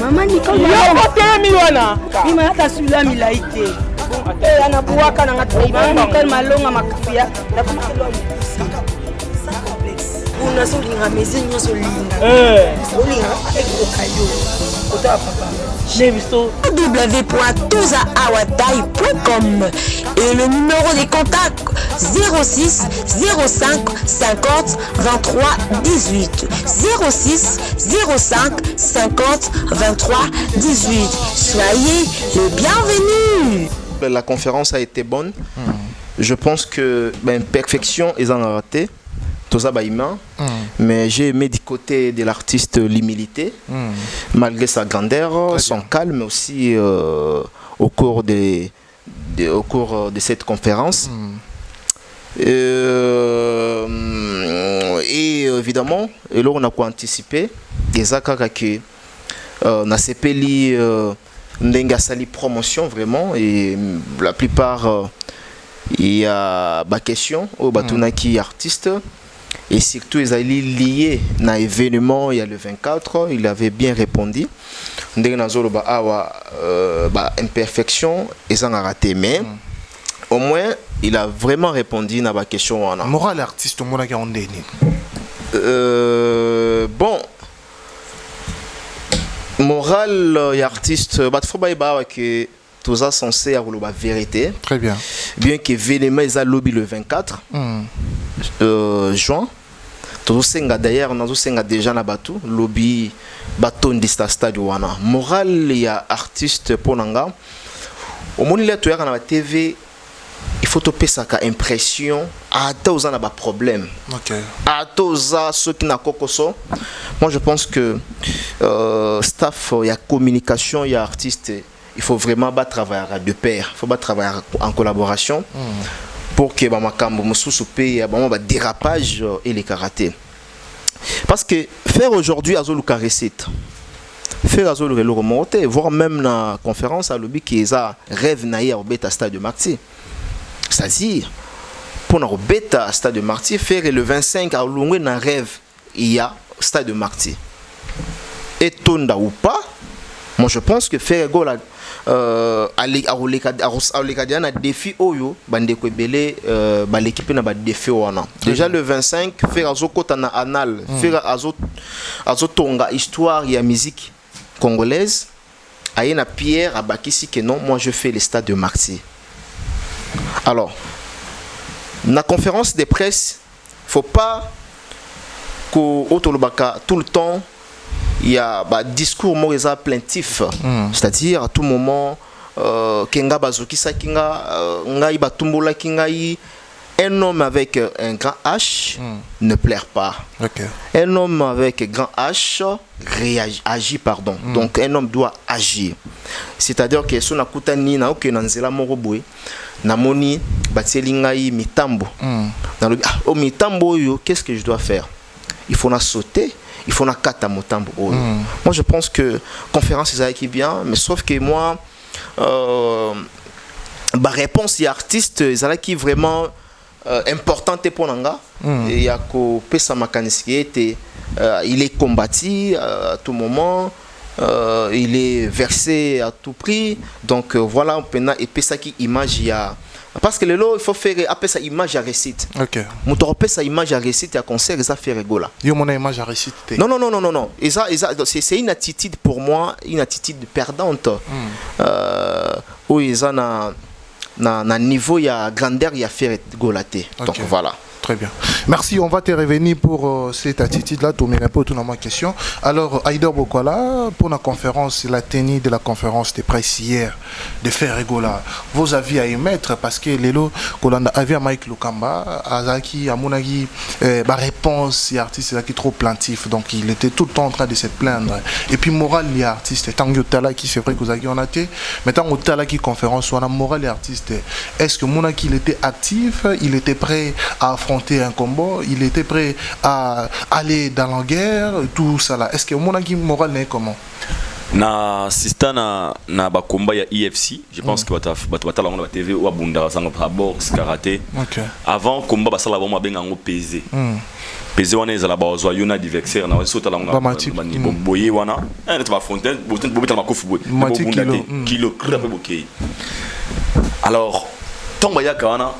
Maman Nicole Malonga imata sula milaite anabuaka na Nicole Malonga makafia una solinga mezi nyoso linga solinga ekokayo kota papa www.tozaawatai.com et le numéro de contact 06 05 50 23 18 06 05 50 23 18. Soyez les bienvenus. La conférence a été bonne. Je pense que perfection ils en ont raté. Mais j'ai aimé du côté de l'artiste l'humilité, malgré sa grandeur, son calme, mais aussi au cours de cette conférence. Et évidemment, et là on a quoi anticiper des accords qui na sepeli n'enga sali promotion vraiment et la plupart il y a ba question au batunaki artiste. Et surtout, ils allaient liés à l'événement, il y a le 24, il avait bien répondu. Imperfection, ils ont raté. Mais au moins, il a vraiment répondu à la question. Moral artiste, on a gardé. Bon, moral artiste, il faut que tous ça censé avoir la vérité. Très bien. Bien que l'événement est à lobby le 24 juin. Tous senga d'ailleurs nous senga déjà na batu lobby baton de stade wana. Moral ya artiste ponanga. Au moment là tu as na TV il faut topé ça ka impression à tous na ba problème. OK. À tous ceux qui na kokoso. Moi je pense que staff il y a communication, il y a artiste, il faut vraiment travailler de pair, il faut travailler en collaboration. Pour que makambo mususu pe ya ba dérapage et les karaté. Parce que faire aujourd'hui azoluka recette. Faire azoluka le remonter, voire même na conférence à lobby qui a rêve na ya beta stade de Marty. C'est-à-dire pour na beta stade de Marty faire le 25 à longue na rêve il y a stade de Marty. Et tonda ou pas, moi je pense que faire goal à défi oyo bande ko belé l'équipe na ba défi wana déjà le 25 faire azokota na anal faire azotonga histoire ya musique congolaise ayena Pierre abakisi que non moi je fais le stade de Marty. Alors na conférence de presse faut pas que autolobaka tout le temps il y a discours moreza plaintif, c'est-à-dire à tout moment kenga bazoki sakinga ngai batumbola kingai. Un homme avec un grand H ne plaire pas. Okay. Un homme avec grand H agit pardon. Donc un homme doit agir. C'est-à-dire que son akutani na oke nanzela morobwe na moni bateli ngai mitambo. Na lobi oh mitambo yo qu'est-ce que je dois faire? Il faut na sauter. Il faut na kata motambo. Moi je pense que conférence c'est qui bien, mais sauf que moi réponse des artistes c'est qui vraiment importante pour nanga et ya ko pesa makanisi était il est combattu à tout moment. Il est versé à tout prix. Donc voilà, on et pesa qui image ya parce que le lot il faut faire appeler ça image à récite. OK. Moto appelle ça image à récite à concert ça fait rigola. Yo mon image à récite. Non. Et ça c'est une attitude pour moi, une attitude perdante. Où ils ont na niveau il y a grandeur il y a faire golaté. Donc voilà. Très bien. Merci, on va te revenir pour cette attitude-là, tu me réponds à ma question. Alors, Aïdor Bokola, pour la conférence, la tenue de la conférence de presse hier, de faire rigola, vos avis à émettre, parce que les lots, qu'on a vu à Mike Lukamba, Azaki, à Monagi, ma réponse, il y a artiste qui est trop plaintif, donc il était tout le temps en train de se plaindre. Et puis, moral, il y a artiste, tant que Tala qui, c'est vrai que vous avez en été, mais tant que Tala qui conférence, on a moral et artiste. Est-ce que Monagi, il était actif, il était prêt à affronter un combat, il était prêt à aller dans la guerre, tout ça là. Est-ce que mon avis moral n'est comment? Na sista na ba combat ya IFC, je pense que bata la on TV ou abunda sanga boxe karaté. OK. Avant combat ba sala ba benga ngo pesé. Pesé wana ezala ba ozwa yona adversaire na sota la ngo ba boye wana. Tu vas fontaine, botin bobeta makofu boye. Kilo crap boké. Alors tomba ya kana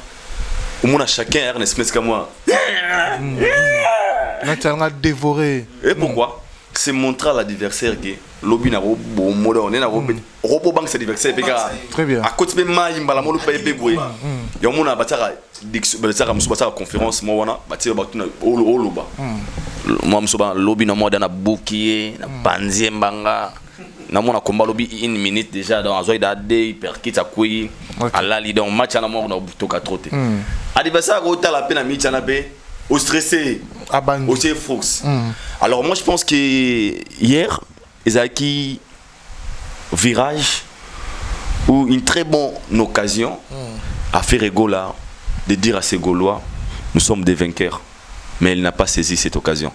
on a chacun un espèce comme moi. Maintenant dévoré. Et pourquoi? C'est montrer à l'adversaire que lobby n'a pas bon mode, on est na robot banque cet adversaire. Très bien. À côté de moi, il m'a la molo paye béboué. Il y a mon abatara batara conférence moi wana batira batuna oloba. Moi msoba lobby na moda na boukier na banzie mbanga. Na mona combat lobby une minute déjà dans azoy da day perkit akui ala li donc match na mo na butoka trotter. Adversaire ko ta la peine à mitch na be au stressé au fox. Alors moi je pense que hier Ezaki virage ou une très bonne occasion à faire rigola de dire à ces Gaulois nous sommes des vainqueurs, mais il n'a pas saisi cette occasion.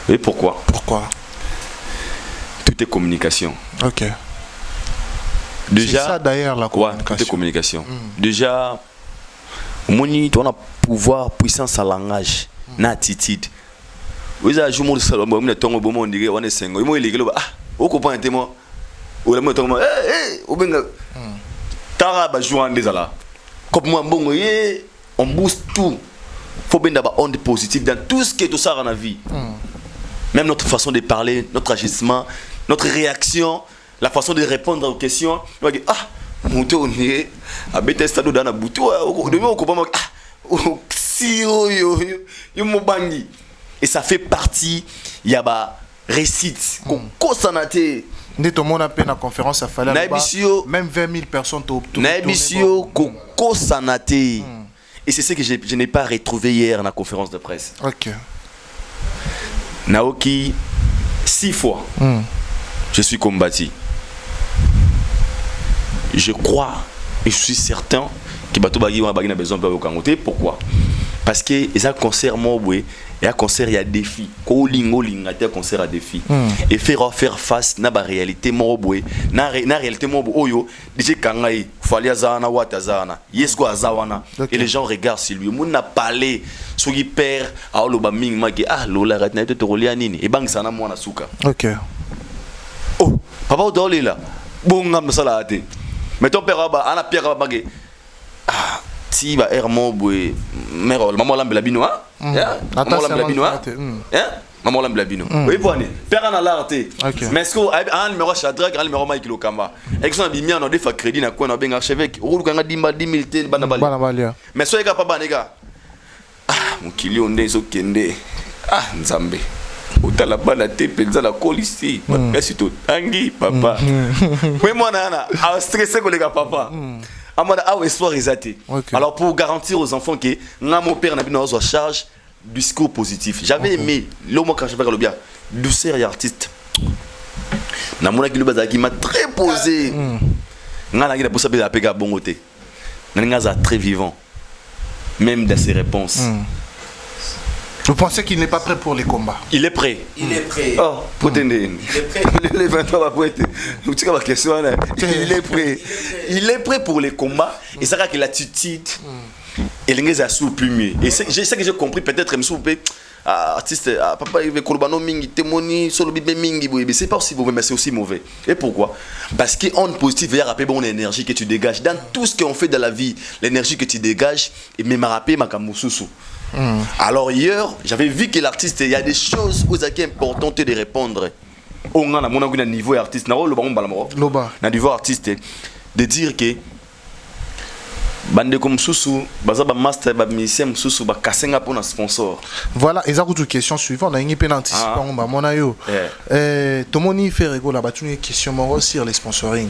Et pourquoi? Tout est communication. OK. Déjà, c'est ça d'ailleurs la communication. Ouais, tout est communication. Déjà, on a pouvoir, puissance à langage, na attitude. Vous avez joué mon salon, on est tombé au monde, on est cinq. Moi, il est là, ah, au copain était moi. Ou la moto, au benga. Tara ba jouer en désala. Comme moi, bon, on booste tout. Faut bien d'avoir onde positive dans tout ce qui est tout ça dans la vie. Même notre façon de parler, notre agissement, notre réaction, la façon de répondre aux questions. Ah, monter au nez abete stade dans na butu au demi on comprend si yo mo bangi et ça fait partie il y a ba récite ko sanate Ndi tout le monde a peine en conférence à Fala. Même 20 000 personnes t'ont Naibisio Koko Sanate. Et c'est ce que je n'ai pas retrouvé hier dans la conférence de presse. Ok. Naoki, 6 fois, je suis combattu. Je crois et je suis certain que Bato Bagi a besoin de Kangote. Pourquoi? Parce que il y a un concert il y a un concert, il y a des défis. Il y a un concert à défi. Et faire face à la réalité, na réalité, déjà Kangai, Falia Zana, Watazana, Yesko Azawana. Et les gens regardent sur lui. Moun n'a parlé, sur qui perd, à Oloba Ming, Maki, ah, Lola, Ratna, te Rolianini, et Bang Sana Mwana Souka. Ok. Oh, Papa Odole là, bon, on a ça mais ton père, Anna Pierre Bagé. Ah, si, bah, Hermo, mère, maman Lambelabino, hein? Maman Lambelabino, hein? Maman Lambelabino. Oui, pour aller. Père Anna l'arté. Mais est-ce que, un numéro Chadrak, un numéro Mike Lokamba. Est-ce qu'on a bien en défa crédit, n'a quoi, on a bien archevêque, roule quand on a 10 000 tel, banabali. Mais soyez capable, les gars. Ah, mon kilo, on est au Kende. Ah, Nzambe. Otala bala te penza la colle ici. Merci tout. Tangi papa. Oui moi nana, a stressé que les gars papa. Amana a espoir exaté. Alors pour garantir aux enfants que mon père n'a pas besoin de charge discours positif. J'avais aimé l'homme quand je vais le bien. Douceur et artiste. Na mona ki le bazaki m'a très posé. Ngana ki na pour ça be apega bongoté. Nanga très vivant. Même dans ses réponses. Vous pensez qu'il n'est pas prêt pour les combats? Il est prêt. Il est prêt. Oh, pour t'aider. Il est prêt. Les 23 va prêter. Nous tu ma question là. Il est prêt. Il est prêt pour les combats et ça que l'attitude et les a sous plus mieux. Et c'est ça que j'ai compris peut-être me souper artiste papa il veut kolbano mingi témoigner solo bibé mingi mais c'est pas aussi mauvais mais c'est aussi mauvais. Et pourquoi? Parce que on positif veut rappeler bon énergie que tu dégages dans tout ce qu'on fait dans la vie, l'énergie que tu dégages et même rappeler makamususu. Alors hier, j'avais vu que l'artiste, il y a des choses aux acquis importantes de répondre. On a mon niveau artiste, na niveau artiste, de dire que bande comme Soussou, bazaba master, ba musicien Soussou, ba kasenga pour un sponsor. Voilà, et ça une question suivante, on a une pénalité anticipant ba mona yo. Tout moni fait rigoler ba une question sur les sponsoring.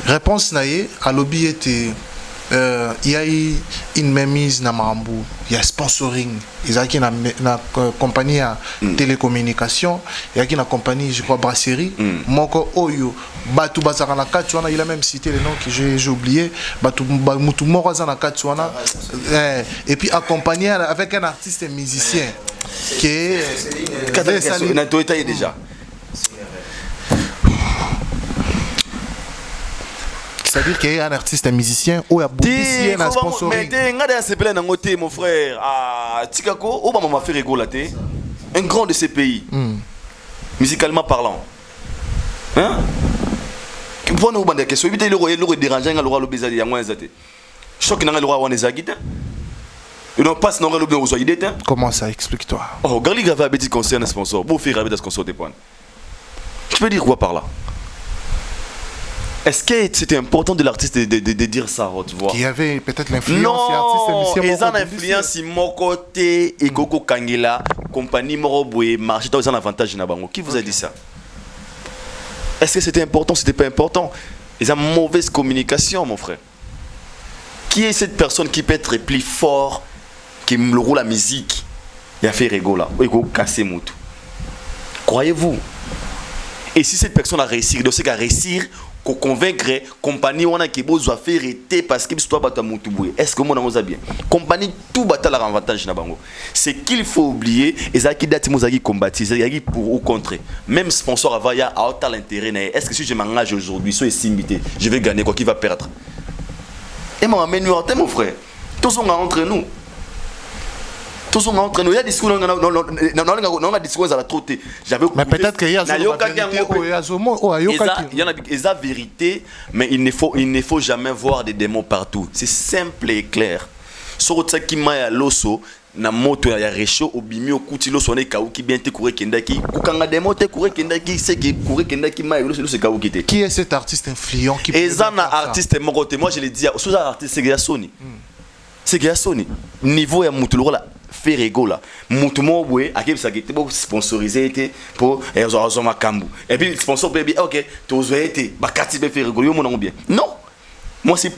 Réponse naie à lobby était il y a une mainmise na Marambou, il y a sponsoring, il y a une compagnie à télécommunication, il y a une compagnie, je crois, brasserie, Moko Oyo, Batu Bazarana Katsuana, il a même cité les noms que j'ai oublié, Batu Mutu Morazana Katsuana, et puis accompagné avec un artiste musicien qui est. Déjà. C'est-à-dire qu'il y a un artiste, un musicien, ou un boudicien, un sponsoring. Mais mon frère, à Tikako, Obama m'a fait rigoler. Un grand de ces pays, musicalement parlant. Hein? Pour nous, on a des questions. Il y a des dérangeants, il y a des bézards, il y a des bézards. Je crois qu'il y a des bézards. Il n'y a pas de bézards. Comment ça? Explique-toi. Oh, Garli Gava a dit concernant un sponsor. Bon, faire un sponsor de points. Tu peux dire quoi par là? Est-ce que c'était important de l'artiste de dire ça, tu vois? Qu'il y avait peut-être l'influence. Non, ils ont l'influence mon côté et Gogo Kangela, compagnie Moroboué, marché dans un avantage Nabango. Qui vous a dit ça? Est-ce que c'était important? C'était pas important? Ils ont une mauvaise communication, mon frère. Qui est cette personne qui peut être plus fort, qui me roule la musique? Il a fait rigoler, il a cassé Moutou. Croyez-vous? Et si cette personne a réussi, il doit réussir. Qu'on convaincre compagnie on a qui besoin faire arrêter parce que toi bata mutuboué est-ce que mon amour bien compagnie tout bata la avantage na bango c'est qu'il faut oublier et ça qui date mozaki combattre ça y pour ou contre même sponsor avaya a autant l'intérêt est-ce que si je m'engage aujourd'hui soit simité je vais gagner quoi qui va perdre et mon amène mon frère tous sont entre nous tous sont entre nous il y a des discours non discours à la trotter j'avais mais peut-être qu'il y a la vérité mais il ne faut jamais voir des démons partout c'est simple et clair sur ce qui m'a à l'osso na moto ya réchaud au bimio kutilo soné kauki bien te courir kendaki kukanga demo te courir kendaki c'est que courir kendaki mai lo c'est kauki te. Qui est cet artiste influent qui ezana artiste mokote moi je le dis sous artiste c'est Sony. C'est Sony niveau ya mutu lokola Ferrego là mutu mo boye akebisa kete bo sponsoriser été pour ezo makambu et puis sponsor baby OK tozo été bakati be Ferrego yo mona bien. Non. Moi c'est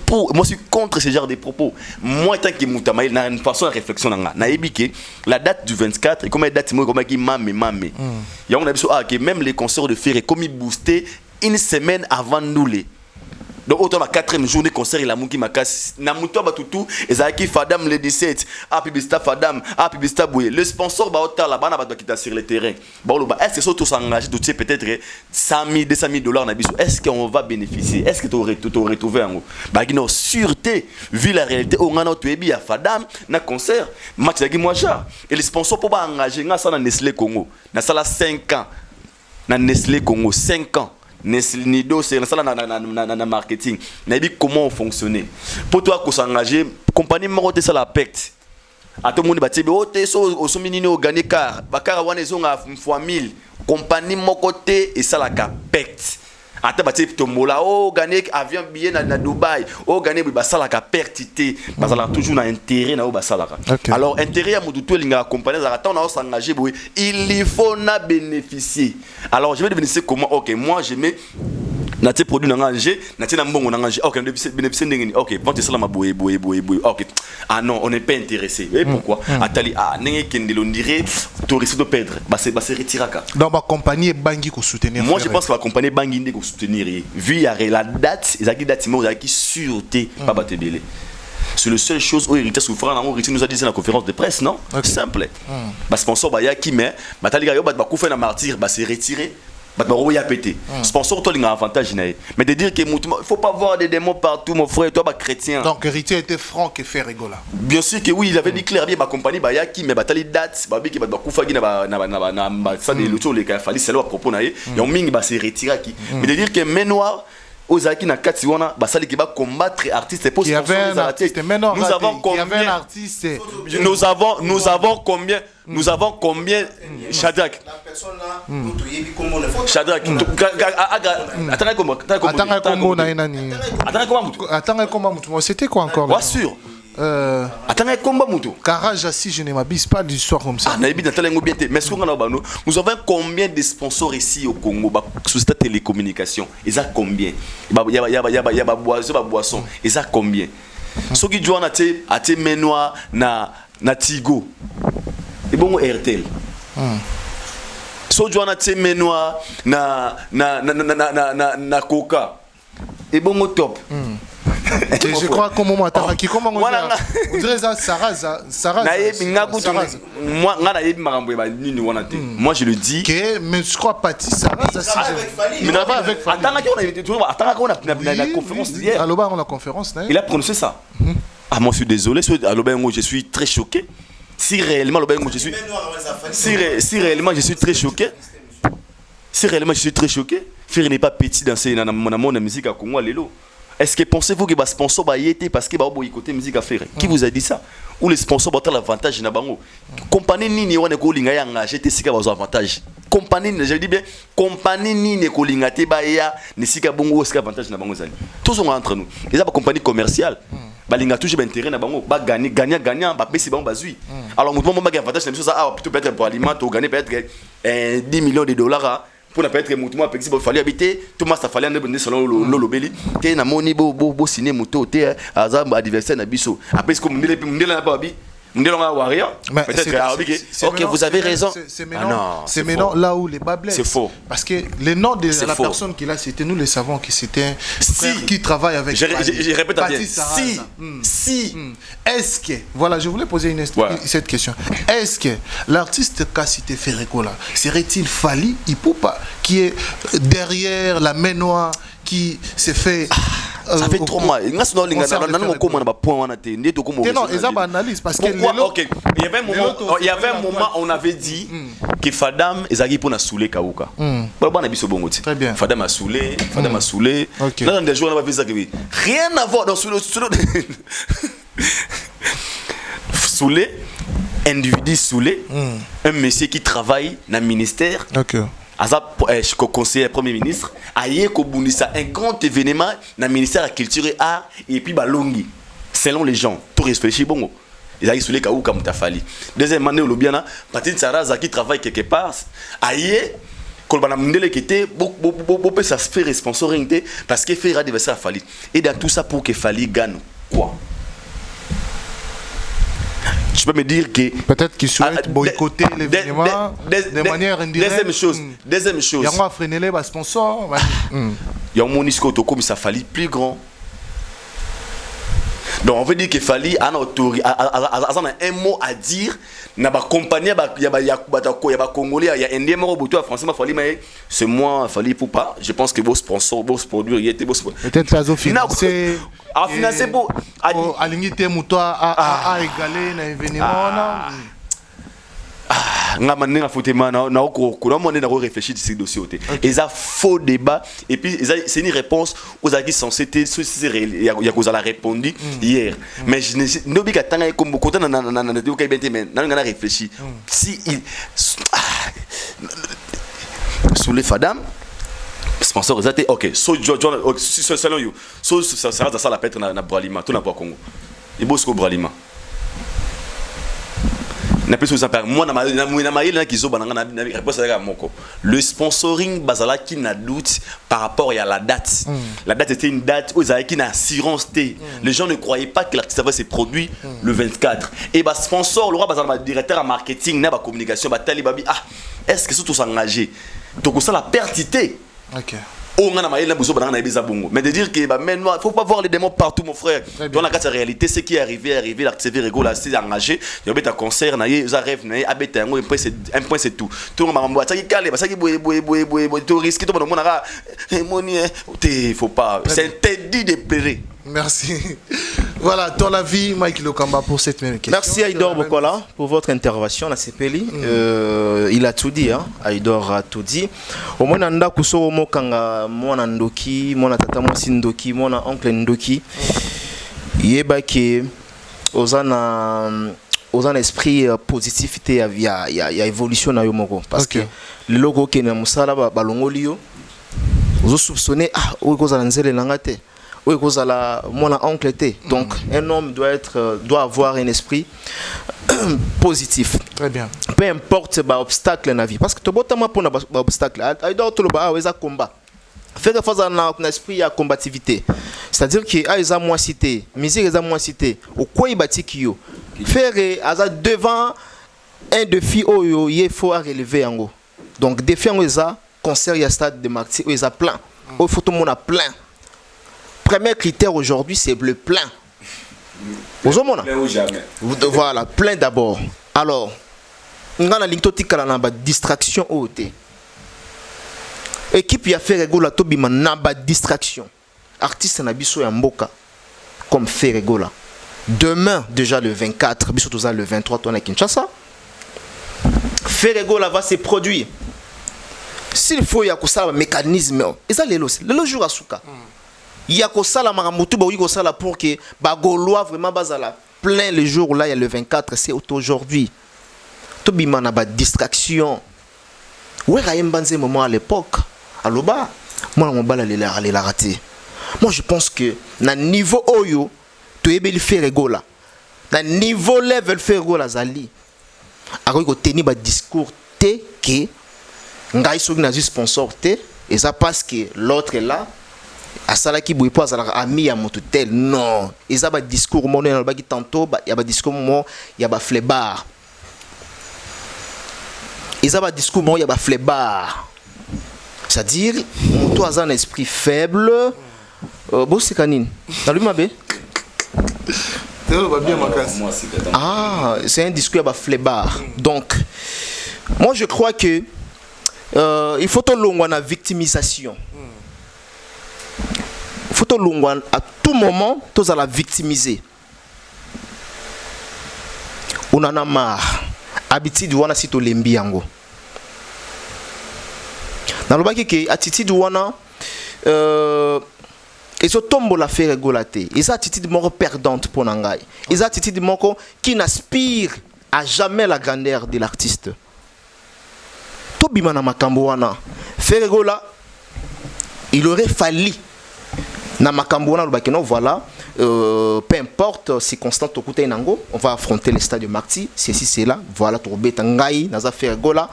contre ce genre de propos. Moi tant que Moutamaï na une façon de réflexion na ebike la date du 24 et comme date moi comme qui mame. Ya on a dit que même les concerts de Ferré comme ils booster une semaine avant nous les. Donc autant la 4e journée concert il a mouki makas na muto batutu ezaki Fadam le 17 Pibista Fadam Pibista Bouye le sponsor ba autant là bana ba quitter sur le terrain ba est-ce que ça tout s'engager tout peut-être 100 000 200 000 na biso est-ce qu'on va bénéficier est-ce que tu aurais retrouvé en ba non sûreté vu la réalité on a tu ebi ya Fadam na concert match yaki moi cher et les sponsors pour ba engager nga ça na Nestlé Congo na sala 5 ans na Nestlé Congo 5 ans Nido c'est ça na marketing na dit comment fonctionner pour toi qu'on s'engager compagnie marote ça la pecte à tout le monde bati o te so au sominino au gagner car bakara wana ezonga fois 1000 compagnie mon côté et ça la pecte ata bati tombola o gagner avion billet na Dubaï o gagner ba ça la pertité parce que toujours na intérêt na o ba ça la alors intérêt à mutu to linga compagnie za ata on s'engager boy il faut na bénéficier alors je vais bénéficier comment OK moi je mets na te produit na nganje na te na mbongo na nganje OK bénéficier ndengeni OK vente ça la maboye boye OK ah non on n'est pas intéressé et pourquoi atali ndenge kendelo dirait to risque de perdre bah c'est retiraka donc ma compagnie bangi ko soutenir moi je pense que la compagnie bangi ndeko soutenir vu la date ezaki date mo ezaki sûreté pas batebele c'est la seule chose où Héritier souffrant on nous a dit dans la conférence de presse non simple bah sponsor ba ya qui mais batali ga yo ba kufa na martyr bah c'est retiré bah ya pété sponsor toi l'inga avantage mais de dire que il faut pas voir des démons partout mon frère toi bah chrétien donc Héritier était franc et fait rigola bien sûr que oui il avait dit clair bien ma compagnie bah ya qui mais batali date bah qui bah kufa gi na ça de l'autre les cas fallait c'est là à propos na et on mingi bah c'est retiré qui mais de dire que main noire Ozaki na kati wana basali ki ba combattre artiste pour sponsoriser l'artiste. Nous avons combien d'artistes nous avons combien Shadrach la personne là to yebi kombo na Shadrach attends kombo na nani attends kombo mutu c'était quoi encore bien sûr attends combat mutu Garage si je ne m'abuse pas d'histoire comme ça na ebi natalengo bien te mais ce qu'on a bano nous avons combien de sponsors ici au Congo ba société télécommunication ils a combien il y a boisson ils a combien ceux qui jouent à te Menoir na Tigo et bon RTL ceux qui jouent à te Menoir na Coca et bon top je crois comment moi on dirait ça Sarah moi je le dis que mais je crois Pati Sarah avec la conférence d'hier à l'Oba on la conférence il a prononcé ça ah moi je suis désolé à l'Oba je suis très choqué si réellement l'Oba je suis si réellement je suis très choqué faire n'est pas petit dans mon amour de musique à Congo lelo. Est-ce que pensez-vous que les sponsors va y être parce que va boycotter musique à faire? Qui vous a dit ça? Ou les sponsors vont avoir l'avantage na bango? Compagnie ni wana ko linga ya engagé te sika bazo avantage. Compagnie je dis bien compagnie ni ko linga te ba ya ni sika bongo sika avantage na bango zali. Tous sont entre nous. Les ba compagnie commerciale. Ba linga toujours intérêt na bango ba gagner ba pesi bango bazui. Alors mouvement ba avantage na biso ça plutôt peut-être pour aliment ou gagner peut-être 10 millions de dollars. Pour ne pas être mouvement il fallait habiter Thomas ça fallait ne selon lobeli te na moni bo signer moto te azam adversaire na biso après ce que ndela na babi ndela warrior peut-être OK vous avez raison c'est maintenant là où les bas blessent c'est faux parce que le nom de la personne qui l'a cité nous le savons que c'était qui travaille avec je répète bien si est-ce que voilà je voulais poser cette question est-ce que l'artiste qu'a cité Ferrego là serait-il Fally Ipupa qui est derrière la main noire qui s'est fait ça fait trop mal. Non, analyse parce que OK, il y avait un moment on avait dit que Fadam ezaki pour na soulé Kauka. Très bien. Fadam a soulé. Là dans des jours on va faire ça rien à voir dans soulé individu saoulé, un monsieur qui travaille dans le ministère. Conseiller premier ministre, aïe kobundisa un grand événement dans le ministère de la culture et art et puis balongi. Selon les gens, tout réfléchit bon. Ils arrivent sur les cas où comme Tafali. Deuxième année au Lobiana, Patine Saraza qui travaille quelque part, aïe. Kolbana Mundele qui était beaucoup ça se fait responsabilité parce qu'il fait adversaire à Fali. Et dans tout ça pour que Fali gagne quoi? Tu peux me dire que peut-être qu'il souhaite boycotter l'événement de manière indirecte. Deuxième chose. Il y a un freiner les sponsors. Il y a un monisco comme ça Fali plus grand. Donc on veut dire que Fali a un mot à dire. Na ba compagnie il y a congolais il y a indien moro buto français Fali mais c'est moi Fali pour pas je pense que vos sponsors vos produits il était vos peut-être ça zo financer à financer pour à limiter mutoa à égaler un événement nga manenga fotema na okokuna mone na réfléchir ce dossier oté et ça faux débat et puis c'est une réponse aux acquis censé être il y a cause à la répondu hier mais je ne bi katanga comme beaucoup na de ka bente mais na réfléchir si il sous les fadam sponsor ça OK so selon you so ça ça la pète na Bralima tout na pas Congo et bosco Bralima le sponsoring basala qui n'a doute par rapport à la date. La date était une date où ils qui n'a assurance T. Les gens ne croyaient pas que l'artiste avait ses produits le 24. Et bah sponsor le roi basala directeur en marketing na ba communication ba tali babi est-ce que tout s'engager donc ça la pertité. OK. Mais de dire que bah, il ne faut pas voir les démons partout, mon frère. Dans la réalité, ce qui est arrivé, l'artiste Rego s'est engagé. Il y a un concert, il y a un point, c'est tout. Tout le monde il faut pas. C'est interdit de pleurer. Merci. Voilà, ton avis, Mike Lokamba, pour cette même question. Merci Aïdor Bokola pour votre intervention à CPLI. Il a tout dit, hein. Aïdor a tout dit. Au moins, on a kusoro mokanga, mon Ndoki, mon tata Mosi Ndoki, mon oncle Ndoki. Yeba qui aux un esprit positivité, il y a évolution na yomoko parce que le logo qui est na musala balongolio, vous soupçonnez où cause nzele langate. Oui, cause à la mon oncle était. Donc un homme doit avoir un esprit positif. Très bien. Peu importe l'obstacle dans la vie. Parce que tu as pour l'obstacle. Il doit être un combat. Faire face à un esprit à combativité. C'est-à-dire que il a moins cité, musique il a moins cité. Au quoi il bâtit kio. Faire devant un défi où il faut relever en gros. Donc défi en ça concert il y a stade de martyr il y a plein. Il faut tout le monde a plein. Premier critère aujourd'hui, c'est le plein. Plein ou jamais. Voilà, plein d'abord. Alors, on a la ligne distraction au thé. Équipe y a fait régola tobima naba distraction. Artiste nabiso ya mboka comme fait régola. Demain déjà le 24, biso toza le 23 on a Kinshasa. Fait régola va se produire. S'il faut y a un mécanisme, et ça le jour à souka. Il y a que ça la maramutu ba ko sala pour que ba gaulois vraiment bazala plein le jour là il y a le 24 c'est aujourd'hui to bimana ba distraction ouais raimbanze moment à l'époque aloba moi mon bala les raté moi je pense que na niveau oyo to ebeli faire rigola na niveau level faire rigola zali ako ko tenir ba discours te que ngai so na sponsor te et ça parce que l'autre est là asala ki boy pas ala ami ya moto tel non ils a ba discours mon na ba ki tantôt ba ya ba discours mon ya ba flebar ils a ba discours mon ya ba flebar c'est-à-dire moto a un esprit faible bo c'est canine dans lui mabe c'est un discours ya ba flebar donc moi je crois que il faut tout longue na victimisation. Faut à tout moment tous à la victimiser. On en a marre. Habitude wana sito lembi yango. Dans le baki que attitude wana ils ont tombé la faire rigolater. Ils ont attitude moko perdante pour nangai. Ils ont attitude moko qui n'aspire à jamais la grandeur de l'artiste. Tobimana makambo wana. Ferregola, il aurait fallu na makambo wana lobakeno voilà. Peu importe si Constant Tokuta Inango, on va affronter le stade de Marty, ceci c'est là, voilà Tourbet Ngai, Naza Fergola,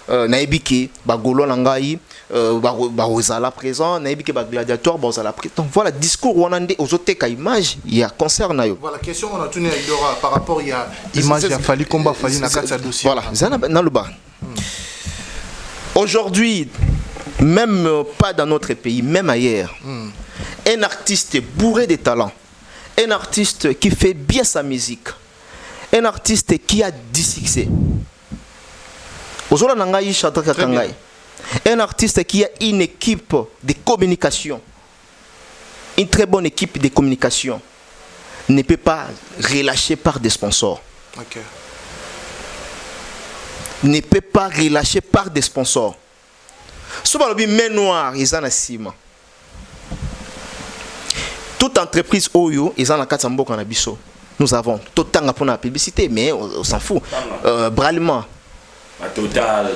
Naibiki, Bagolo Nangai, Barozala présent, Naibiki Gladiator, Barozala présent. Donc voilà, discours Wanande aux autres cas image, il y a concert nayo. Voilà, question on a tourné avec Dora par rapport il y a image, il a fallu combat, fallu Nakatsa dossier. Voilà, Zana Naluba. Aujourd'hui, même pas dans notre pays, même ailleurs, un artiste bourré de talent, un artiste qui fait bien sa musique, un artiste qui a du succès. Un artiste qui a une équipe de communication, une très bonne équipe de communication, ne peut pas relâcher par des sponsors. Okay. Ne peut pas relâcher par des sponsors. Souvent, le main noire, ils en ont ciment. Toute entreprise Oyo, ils en ont 400 en Abisso. Nous avons tout le temps pour la publicité, mais on s'en fout. Bralima. Total.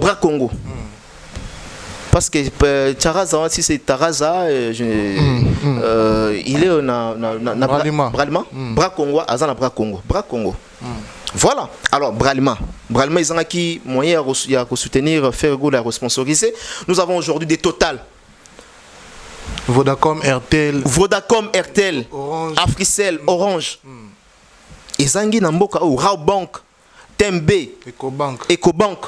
Bras Congo. Parce que Taraza, si c'est Taraza, il est Bralima. Bras Congo, Azana Bras Congo. Bras Congo. Voilà. Alors, Bralima, ils ont qui moyen de soutenir, faire la responsabiliser. Nous avons aujourd'hui des Total. Vodacom, RTL, Orange. Africell, Orange. Ezangi Namboka ou Raobank, Tembe, Ecobank.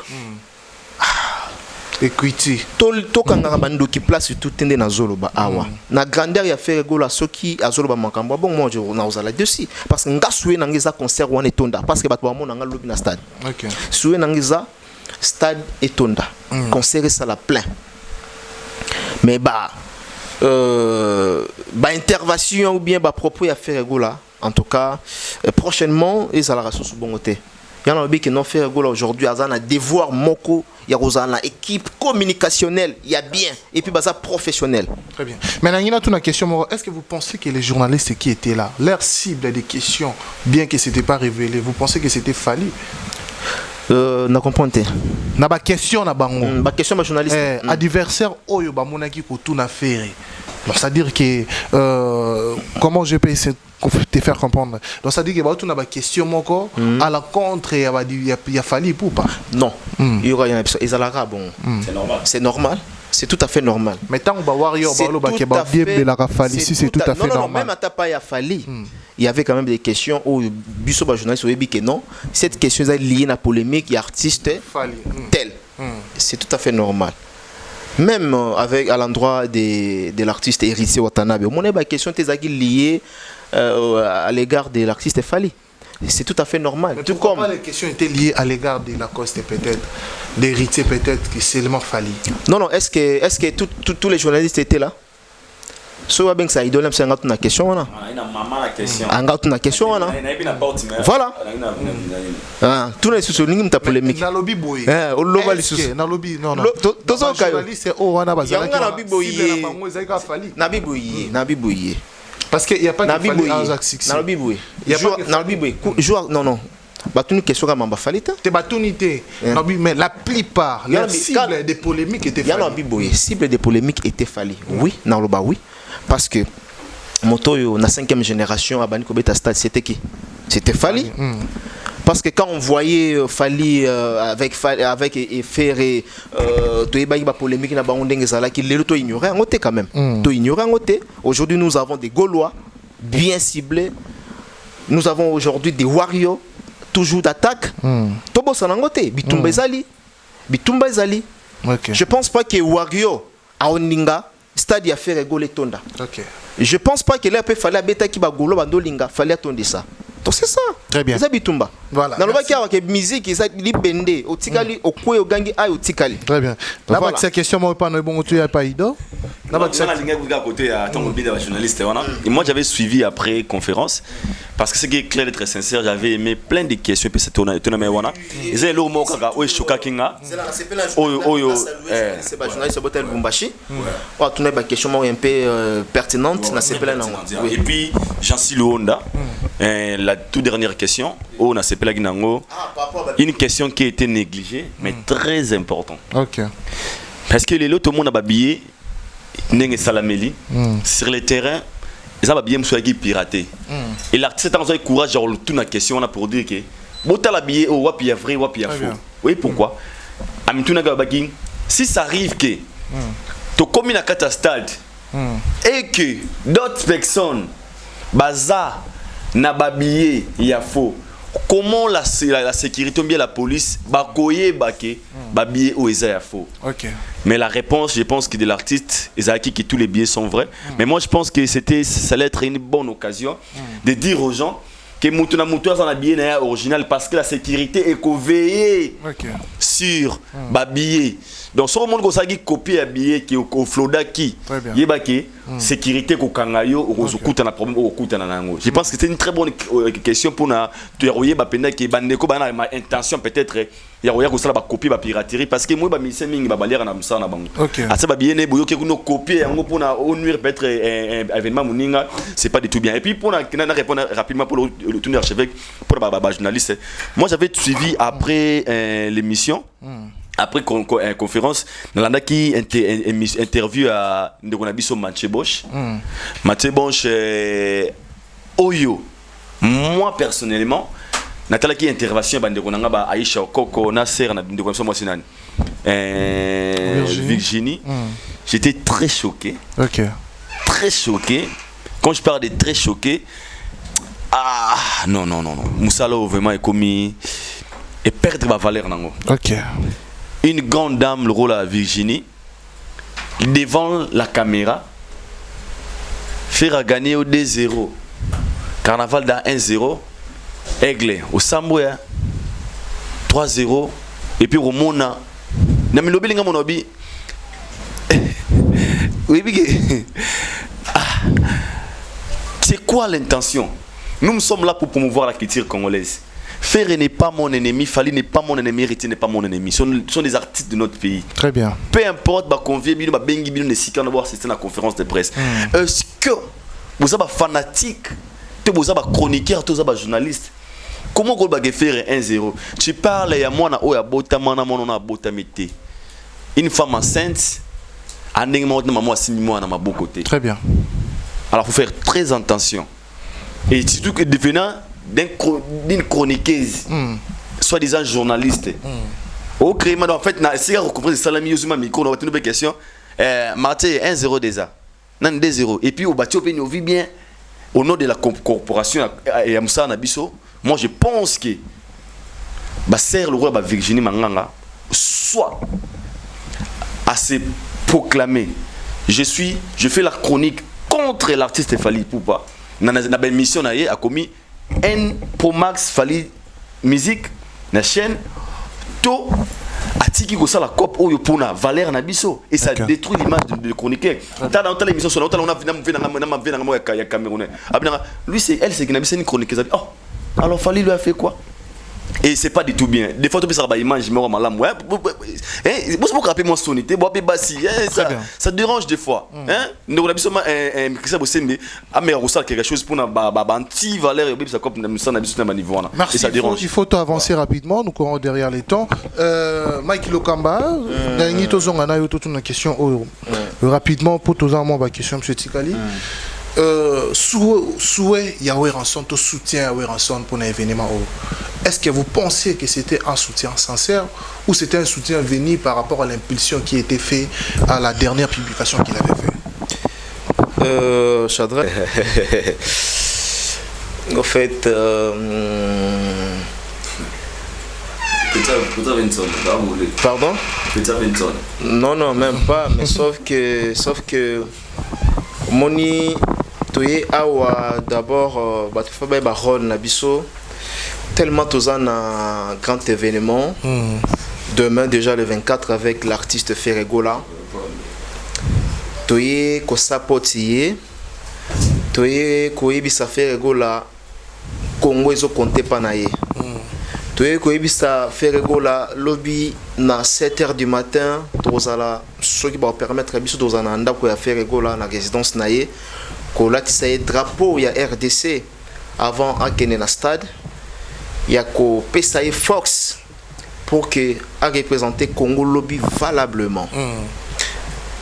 Equity. Tokanga bando qui place tout tende na zoloba awa. Na grandeur ya faire gola soki azoloba makambo. Bon moi je na ozala dessus parce que nga soué na ngeza concert wana etonda parce que bato ba mona nga lobi na stade. OK. Soué na ngeza stade etonda. Concert ça la plein. Mais intervention ou bien propos à faire gola en tout cas prochainement ils allaient sous bon côté. Il y en a qui n'ont fait gola aujourd'hui à un devoir moko il y a une équipe communicationnelle il y a bien et puis ça professionnel. Très bien. Maintenant il y a une question, est-ce que vous pensez que les journalistes qui étaient là leur cible des questions bien que c'était pas révélé, vous pensez que c'était fallu? Na comprendre. Na ba question na bango. Ba question ba journaliste. Adversaire oyo ba monaki ko tout na faire. Donc ça veut dire que comment je peux essayer te faire comprendre. Donc ça veut dire que ba tout na ba question moko à la contre il y a fallu pour pas. Non. Il y aura une épisode ils bon. C'est normal. C'est normal. C'est tout à fait normal. Mais tant que warrior ba lo ba ke ba bien de la rafali ici c'est tout à fait normal. Non, même à ta pas il a fallu. Il y avait quand même des questions où Bisso ba journaliste au que non, cette question est liée à la polémique et artiste tel. C'est tout à fait normal. Même avec à l'endroit de l'artiste Héritier Watanabe, mon est question est liée à l'égard de l'artiste Fali. C'est tout à fait normal. Mais tout comme les questions étaient liées à l'égard de Lacoste peut-être, d'Héritier peut-être qui seulement Fali. Non, est-ce que tous les journalistes étaient là? So bien ça idole c'est une question là. Une question là. Voilà. Tous les soucis n'ont pas polémique. Na lobby boy. On loba les soucis. Na lobby non. Tous les journalistes c'est wana bazala. Na biboye. Parce qu'il y a pas de Fali en Zaxix. Na biboye. Na biboye. Joueur non. Batuni question à Mamba Falita. Te batunité. Mais la plupart la cible des polémiques était Fali. Il y a un biboye. Cible des polémiques était Fali. Oui, na loba oui. Parce que Moto, la 5e génération à Bani Kobeta Stade, c'était qui? C'était Fali. Parce que quand on voyait Fali avec Ferré, tu es pas polémique, tu ignorais un côté quand même. Tu ignorais un côté. Aujourd'hui, nous avons des Gaulois bien ciblés. Nous avons aujourd'hui des Warriors, toujours d'attaque. Tobo Sanangote, Bitumba Ezali. Je pense pas que Wario à Oninga. Stade a fait rigoler Tonda. Je pense pas que là peut falloir bêta qui va golo bandolinga fallait attendre ça. Donc c'est ça. Très bien. Ça bitumba. Voilà. Dans le bac il y a musique ça libende au tikali au kwe au gangi ay au tikali. Très bien. Là bas cette question moi pas bon tu y a pas ido. Là bas ça linga à côté à ton de journaliste et moi j'avais suivi après conférence parce que c'est qui est clair et très sincère, j'avais aimé plein de questions puis c'était on a mais wana. Et c'est le mot kaka o choka kinga. C'est pas journaliste Botel Bumbashi. On a une question un peu pertinente na sepela na. Et puis Jean-Cy Honda La toute dernière question, on a une question qui a été négligée, mais très importante. Ok. Parce que les lots, tout le monde a habillé, sur le terrain, ils ont habillé qui piraté. Et l'artiste a le courage de retourner la question pour dire que si tu as habillé, il y a vrai, il y a faux. Oui, pourquoi? Si ça arrive que tu commis la catastrophe et que d'autres personnes baza na babillé il y a faux, comment la sécurité ou bien la police bakoye baké babillé ou il y a faux? Mais la réponse, je pense que de l'artiste Isaac que tous les billets sont vrais. Mais moi je pense que ça allait être une bonne occasion de dire aux gens que Moutona Moutoua sont habillés n'est original parce que la sécurité est veillée sur babillé. Donc si on monde qui copie habillé qui au floda qui yebaki sécurité ko kangayo au kuta na problème au kuta na nango. Je pense que c'est une très bonne question pour na tueroyer ba penda ki bandeko ba na intention peut-être ya roya ko sala ba copie ba piraterie parce que moi ba mise mingi ba baliera na msa na bango. Asa ba bien ne boyo ke kuno copier yango pour na nuire peut-être un événement muninga, c'est pas du tout bien. Et puis pour na répondre rapidement pour le tourneur archevêque pour ba journaliste. Moi j'avais suivi après l'émission. Après conférence, dans la qui interview à Ndegonabiso Mathieu Bosch. Mathieu Bosch, Oyo, moi personnellement, Nathalie qui intervention à Ndegonanga Aïcha Koko Nasser Ndegonabiso Mosinani, Virginie, j'étais très choqué. Très choqué. Quand je parle de très choqué, non. Moussalo vraiment est commis et perdre ma valeur nango. Une grande dame, le rôle à Virginie, devant la caméra, faire gagner au 2-0, Carnaval dans 1-0, Aigle au Sambouya, 3-0, et puis au Mona, Namilobi Monobi. Oui, c'est quoi l'intention? Nous sommes là pour promouvoir la culture congolaise. Ferré n'est pas mon ennemi, Fali n'est pas mon ennemi, Riti n'est pas mon ennemi. Ce sont des artistes de notre pays. Très bien. Peu importe, convier, bengi, c'est la conférence de presse. Est-ce que vous avez fanatique, vous avez chroniqueur, vous avez journaliste? Comment vous avez faire 1-0? Tu parles, il y a moi, une femme enceinte, très bien. Alors il faut faire très attention. Et surtout que devenant d'une chroniqueuse, soi-disant journaliste. Au crime, en fait, si vous comprenez, Salami Yosuma Miko, on va tenir une question. Martin 1-0 déjà. Non, 2-0. Et puis, au bâti, on vit bien. Au nom de la corporation, et Amsa Nabiso, moi je pense que Basser le roi Virginie Manganga, soit à se proclamer, je fais la chronique contre l'artiste Fali Poupa. Dans la mission, a commis un Pro Max Fali musique na chaîne to atiki ko sala cop oyo pona Valère Nabiso et ça détruit l'image de chroniqueur. Dans l'émission sur on a vu Camerounais. Lui c'est elle c'est Nabiso une chroniqueuse. Oh alors Fali lui a fait quoi? Et c'est pas du tout bien. Des fois, tu peux savoir image, mais malam. Ouais, vous rappeler mon sonité, ça dérange des fois. Hein? Nous avons besoin ça vous mais quelque chose pour anti valeur et ça comme ça niveau là. Et ça dérange. Il faut avancer rapidement. Nous courons derrière les temps. Mike Lokamba, dernier tozonga na yo toute une question rapidement pour tous en ma question monsieur Tikali. Souhait Yahweh Ranson, tout soutien Yahweh Ranson pour un événement. Est-ce que vous pensez que c'était un soutien sincère ou c'était un soutien venu par rapport à l'impulsion qui était faite à la dernière publication qu'il avait fait? Chadra. En fait, pardon? Non, même pas. Mais sauf que Moni Toye Awa d'abord Batufabay Baron Nabiso. Tellement tous un grand événement. Demain déjà le 24 avec l'artiste Ferregola. Toye Kosapotiye. Toye Koyebisa Ferregola. Congo ezo compté panaye. Toye Koyebisa Ferregola lobby na 7h du matin. Tozala ceux qui vont permettre à biso tozana anda ko ya Ferregola na résidence naye. Kolatisa drapeau ya RDC. avant à gagner le stade. Il y a qu'au PSAE Fox pour que à représenter Congo Lobby valablement.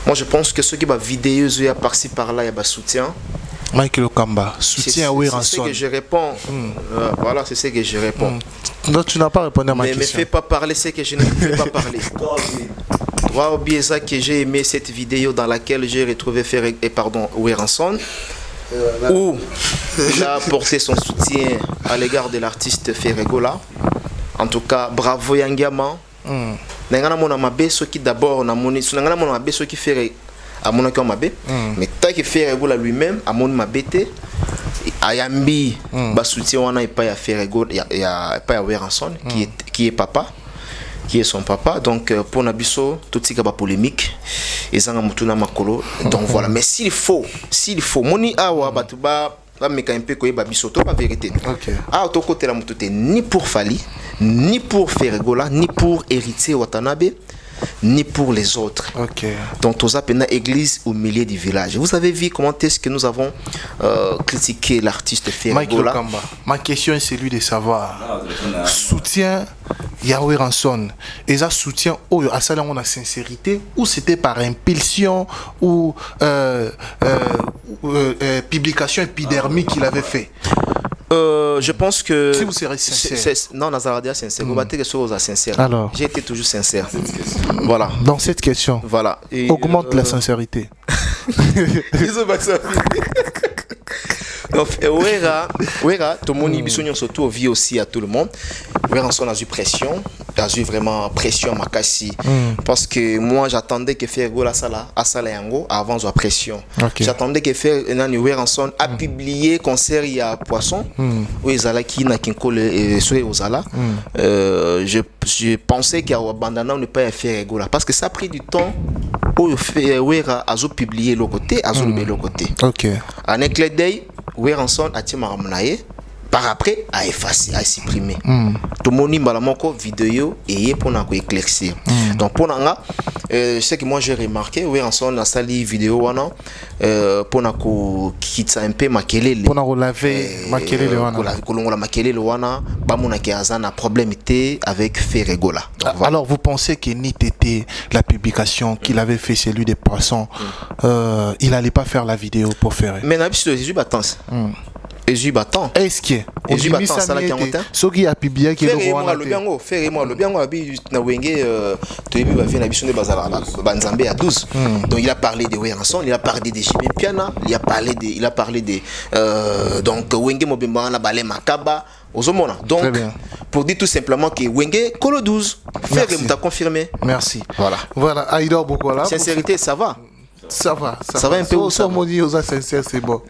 Moi je pense que ceux qui va vidéo par-ci par-là, il y a soutien. Michael Okamba, soutien à Weranson. C'est ce que je réponds. Voilà, c'est ce que je réponds. Non, tu n'as pas répondu à ma question. Mais ne me fais pas parler ce que je ne peux pas parler. Toi, Biesa, que j'ai aimé cette vidéo dans laquelle j'ai retrouvé Weranson, où il a apporté son soutien à l'égard de l'artiste Ferregola. En tout cas, bravo Yangiama. Nangana mona mabe soki d'abord na moni nangana mona mabe soki Ferre à mon accord mabe mais tant que Ferregola lui-même à mon mabete ayambi ba soutien wana pas ya Ferregola ya pas ya Weranson qui est papa qui est son papa donc pour nabiso tout ce qui va polémique et ça mutuna makolo donc voilà mais s'il faut moni awa batuba ba meka un peu ko ba biso to pas vérité ah to côté la mututé ni pour Fali ni pour Ferregola ni pour Héritier Watanabe ni pour les autres. Donc, tous appelés église au milieu du village. Vous avez vu comment est-ce que nous avons critiqué l'artiste Ferregola. Ma question est celui de savoir soutien Yahweh Ranson et ça soutien à ça on a sincérité ou c'était par impulsion ou publication épidermique qu'il avait fait. Je pense que si vous serez sincère. Non, Nazaradia sincère. Vous battez les choses à sincère. Alors, j'ai été toujours sincère. Voilà. Dans cette question. Voilà. Et augmente la sincérité. Donc, Wera, tout le monde y surtout vie aussi à tout le monde. Weranson a eu pression, pression Makassi. Parce que moi j'attendais que Ferregola à Salayango avant la pression. J'attendais que Weranson a publié concert il y a Poisson où ils allaient qui n'a qu'un col et Ozala. Je pensais qu'il y a abandonné ne pas Ferregola parce que ça a pris du temps. Wera a publié le côté, a le côté. En éclair d'œil, Weranson a tiré par après a effacé, a supprimé. Tout le monde a vidéo et pour nous éclaircir. Donc pour nous, ce que moi j'ai remarqué, Weranson a sali vidéo pour nous quitter un peu makelele. Pour nous laver makelele wana. Pour nous makelele wana, ba mona ki azana problème était avec Ferregola. Alors vous pensez que Nitete, la publication qu'il avait fait chez lui des poissons, il n'allait pas faire la vidéo pour faire. Mais n'abusez Jésus batance. Jésus battant. Est-ce que Jésus battant ça la qui ce qui a publié qui le biango le biango abi na wenge to yebi ba vient biso ne bazala ba nzambe à 12. Donc il a parlé de Weranson, il a parlé de Jimmy Piana, il a parlé de donc wenge mobimba na balé makaba Ozomona. Donc pour dire tout simplement que wenge Kolo 12 faire t'a confirmé. Merci. Voilà Aïda Bokola. Sincérité ça va. Ça va un peu. Ça va aux sincère c'est bon.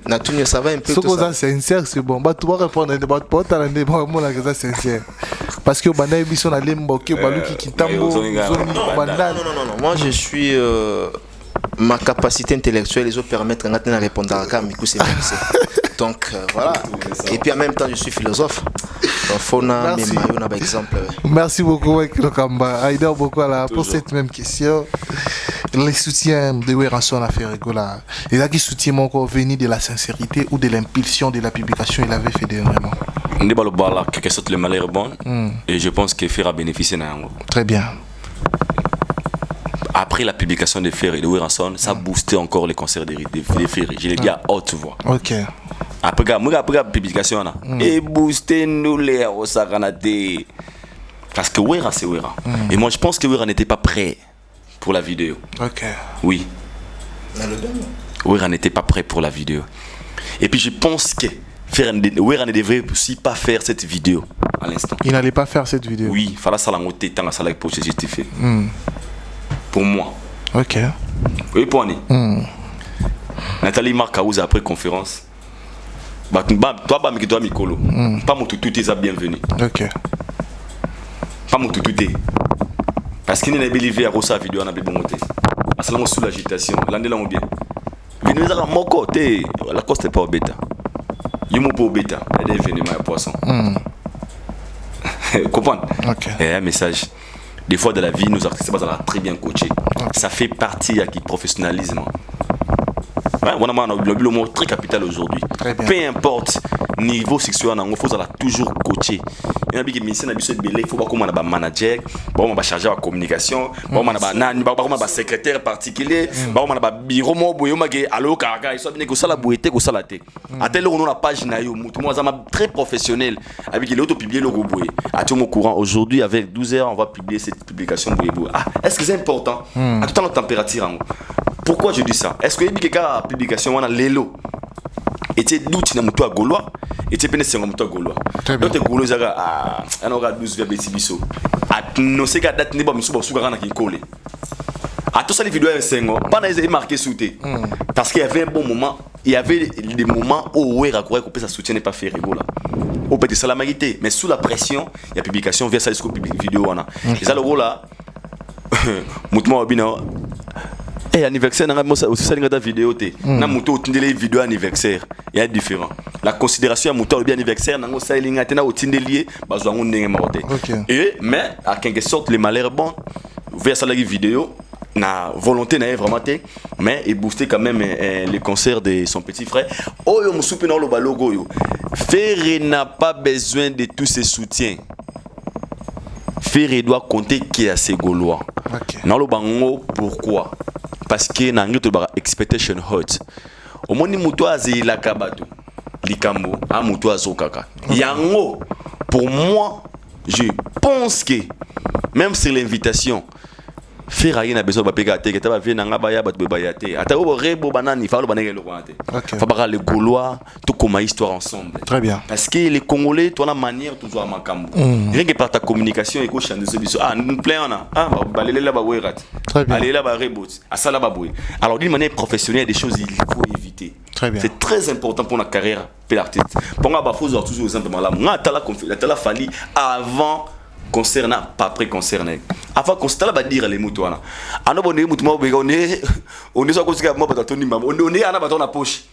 Ça va un peu. Aux sincère c'est bon. Bah tu vas répondre à des potes à l'indépendant moi là sincère. Parce que banda biso na lembo ke baluki kitambo. Non. Moi je suis ma capacité intellectuelle les autres permettent de répondre à la mikou c'est donc voilà. Et puis en même temps je suis philosophe. Merci beaucoup Okamba. Aïda Bokola pour cette même question. Les soutiens de Weranson à Ferregola, il a qui soutient encore venu de la sincérité ou de l'impulsion de la publication il avait fait dernièrement. Quelque chose le malheur bon et je pense que Fer a bénéficié. Très bien. Après la publication de Fer et de Weranson, ça boostait encore les concerts de Fer. Je l'ai dit à haute voix. Après la publication, et boosté nous les Osaganate. Parce que Wera c'est Wera. Et moi je pense que Wera n'était pas prêt pour la vidéo. Oui. Wera n'était pas prêt pour la vidéo. Et puis je pense que Wera ne devrait aussi pas faire cette vidéo à l'instant. Il n'allait pas faire cette vidéo. Oui, il fallait salangoter tant à salaire pour se justifier. Pour moi. Oui, pour Annie. Nathalie Marcaouza après conférence. Toi, mais toi, Mikolo. Pas mon toutou, t'es bienvenu. Pas mon toutou, parce qu'il n'a pas livré à Rosa vidéo, on a bien monté. Parce que sous l'agitation, l'année là on bien. Venez à mon côté, la coste n'est pas au bêta. Il m'a pas au bêta, il est venu à poisson. Comprendre? Et un message. Des fois dans la vie, nos artistes sont très bien coachés. Ça fait partie du professionnalisme. On a un très capital aujourd'hui. Peu importe niveau sexuel il faut toujours coacher. Il y a des médecins il faut pas un manager, un chargé de communication, un secrétaire particulier, un bureau alors il soit bien que ça la boîte que ça la tête. À tel on a la page naïo, très professionnel avec l'autre publier le robot. À tout mon courant aujourd'hui avec 12 heures on va publier cette publication. Ah, est-ce que c'est important? À tout temps la température. Pourquoi je dis ça? Est-ce que il y a une publication on a l'élo? Et tu es d'où tu n'as pas gaulois et tu es pénétré en moto gaulois. Donc tu es gaulois à on aura 12 vers Bessibiso. À nos ces gars date n'est pas monsieur Bossouga qui collé. À tout ça les vidéos c'est pas les marqué sous-té. Parce qu'il y avait un bon moment, il y avait des moments où on raccroît que ça soutient n'est pas fait rigola. Au peut ça la mérité, mais sous la pression, il y a publication vers ça jusqu'au vidéo on a. Et ça le rôle là mutement bino et anniversaire na moi aussi ça ngata vidéo té na muto otindele vidéo anniversaire il y a différent la considération à muto bien anniversaire na ngosa ilinga tena otindelier bazwa ngondenge maroté et mais à quelque sorte les malheurs bon vers ça la vidéo na volonté na vraiment té mais et booster quand même les concerts de son petit frère oyo musupi na lo balogo yo Ferré n'a pas besoin de tous ses soutiens. Ferré doit compter qui a ses Gaulois. Dans le bango, pourquoi? Parce que dans le expectation hurt. Au moins, muto azi la kabato, likambo, a muto azokaka. Yango, pour moi, je pense que même sur l'invitation, Ferrari n'a besoin de papier gâté, que tu vas venir dans baya bat bebayate. Ata au rebo banani, fa lo banere le kwante. Fa baka les Gaulois, tout comme histoire ensemble. Très bien. Parce que les Congolais, toi la manière toujours à makambo. Rien que par ta communication et coach de ce biso. Ah, nous plaît on a. Ah, balé là ba werat. Très bien. Aller là ba rebot. À ça là ba boué. Alors d'une manière professionnelle, des choses il faut éviter. Très bien. C'est très important pour la carrière de l'artiste. Pour moi, bah faut toujours exemple là. Moi, t'as fallu avant concernant pas après concerné avant concerné va dire les moutons là ana bonne moutons on est soit comme ça moi ba toni mam on est ana ba ton poche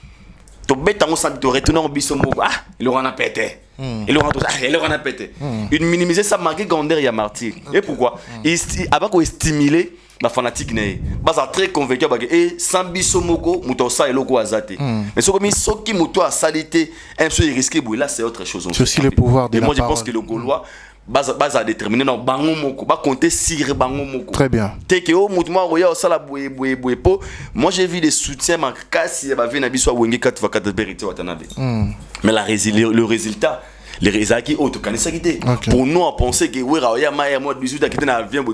to beta on s'en to retourner en biso moko ah il aura na pété il aura na pété une minimiser ça marqué grandeur ya martyr et pourquoi avant qu'on stimuler la fanatique né basa très convaincu et sans biso moko mouton ça eloko azate mais ce comme soki mouton a salité un peu risqué là c'est autre chose c'est aussi le pouvoir de la parole. Et moi je pense que le Gaulois base à déterminer dans bango moko ba compter sur bango moko. Très bien. Teke o mouvement roya sala boue po. Moi j'ai vu des soutiens ma kasi ba vena biso wenge 4x4 vérité watanabe. Mais le résultat les résultats qui auto kanisa kité. Pour nous on pensait que oui roya ma moi 18 qui dans avion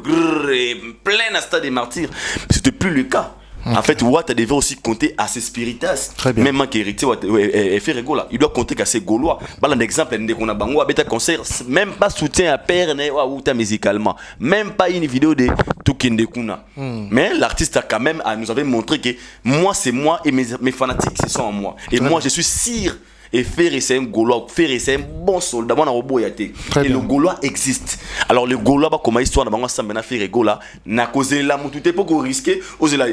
plein à stade des martyrs. C'était plus le cas. En fait, Ouattara devait aussi compter à ses spiritas. Même qui hérité et fait rigola. Il doit compter qu'à ses Gaulois. Par exemple, on a bango à bêta concert, même pas soutien à père ou musicalement, même pas une vidéo de Tukinde Kuna. Mais l'artiste a quand même nous avait montré que moi c'est moi et mes fanatiques ce sont en moi. Et moi je suis sire. Et Ferré c'est un Gaulois, Ferré c'est un bon soldat, bon roboyate. Et le Gaulois existe. Alors le Gaulois bah comme histoire na ensemble na Ferré Gaulois na causé la mututé pour qu'on risque oser la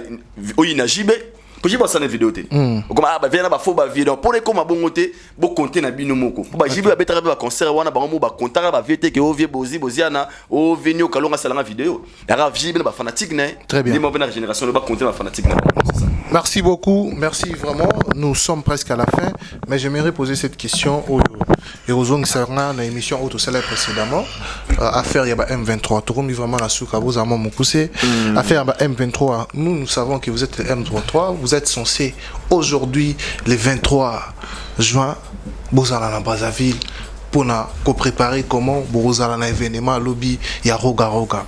oyinajibe. Pour j'ai passé une vidéo té. Comme ah bah viens na ba fo ba vidéo pour les comme bongoté, bo compter na bino moko. Ba jibe ba betara ba concert wana ba mo ba compter ba vete que o vie boziana o venio kalonga salanga vidéo. Ya jibe na ba fanatique né. Très bien. Ni mo génération le ba compter ba fanatique né. C'est ça. Merci beaucoup, merci vraiment. Nous sommes presque à la fin, mais j'aimerais poser cette question aux Eurozone Sarna, la émission auto célèbre précédemment. Affaire Yaba M23, tout comme vraiment la souka, vous avez mon poussé. Affaire Yaba M23, nous savons que vous êtes le M23, vous êtes censé aujourd'hui, le 23 juin, vous allez à Brazzaville pour préparer comment vous allez à un événement lobby, il y a Roga Roga.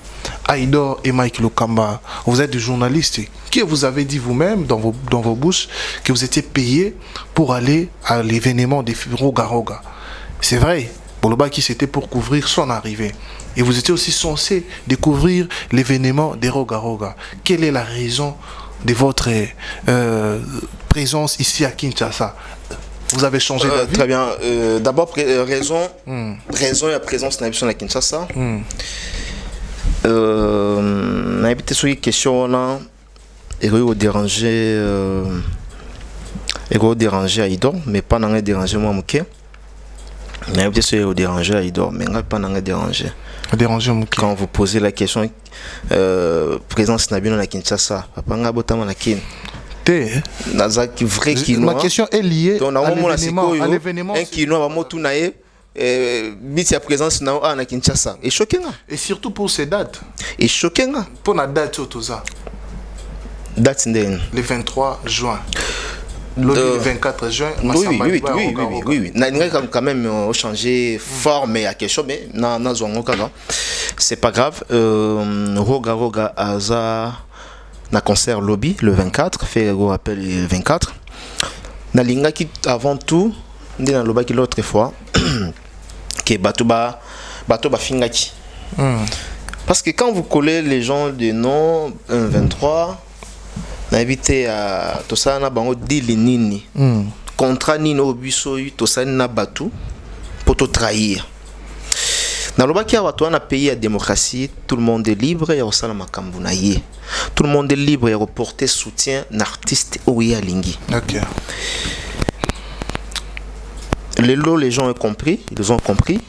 Aïdor et Mike Lokamba, vous êtes des journalistes qui vous avez dit vous-même dans vos bouches que vous étiez payé pour aller à l'événement des Roga Roga. C'est vrai, Boloba qui c'était pour couvrir son arrivée. Et vous étiez aussi censé découvrir l'événement des Roga Roga. Quelle est la raison de votre présence ici à Kinshasa? Vous avez changé d'avis? Très bien. D'abord, raison et la présence de la Kinshasa. On a évité sur les questions là et déranger Aïdor mais pas dans déranger moi Mouké. On a évité sur les déranger Aïdor mais pas dans déranger Mouké. Quand vous posez la question présence Nabino na Kinshasa papa nga botama na kin Nazaki vrai Kinois. Ma question est liée à l'événement. Un Kinois va motunae biti à présence na Kinshasa. Et choquant. Et surtout pour ces dates. Et choquant. Pour la date tout ça. Date le 23 juin. Le 24 juin. Oui. N'a quand même changé forme à quelque chose, mais c'est pas grave. Roga Aza na concert lobby le 24, fait un rappel le 24. Nalinga qui avant tout, on dit dans le qui l'autre fois que Batoba Fingaki. Parce que quand vous collez les gens de nom 23, on a invité à Tosana Bango Dilinini. Contrat Nino Bisoy, Tosana Batu pour te trahir. Dans le bas qui a un pays à démocratie, tout le monde est libre et tout le monde est libre et reporter soutien à l'artiste Oya Lingi. Ok. Les gens ont compris, ils ont compris.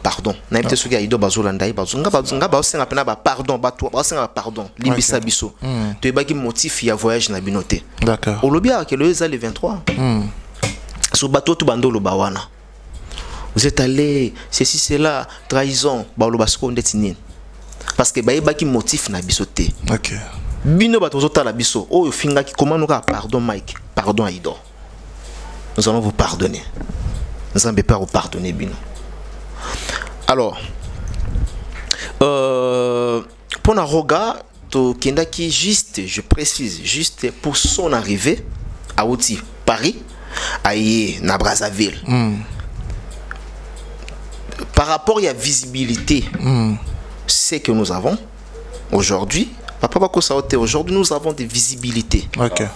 Pardon. N'importe ce qui a ido bazolandai bazunga basenga pena pardon pardon limbisa biso. Tu es baki motif ya voyage na binoté. D'accord. Au lobby à que le 23. Sur bateau tout bando lo bawana. Vous êtes allé, ceci, cela, trahison, parce que baki motif na bisoté. Ok. Bino batozota la biso. Oh, finga qui comment nous pardon Mike, pardon Aïdo. Nous allons vous pardonner. Nous allons pas vous pardonner, Bino. Alors, pour Naroga, to Kendaki juste, je précise, juste pour son arrivée à Outi, Paris, à na Brazzaville. Par rapport à la visibilité, c'est que nous avons aujourd'hui. Aujourd'hui, nous avons des visibilités. Okay.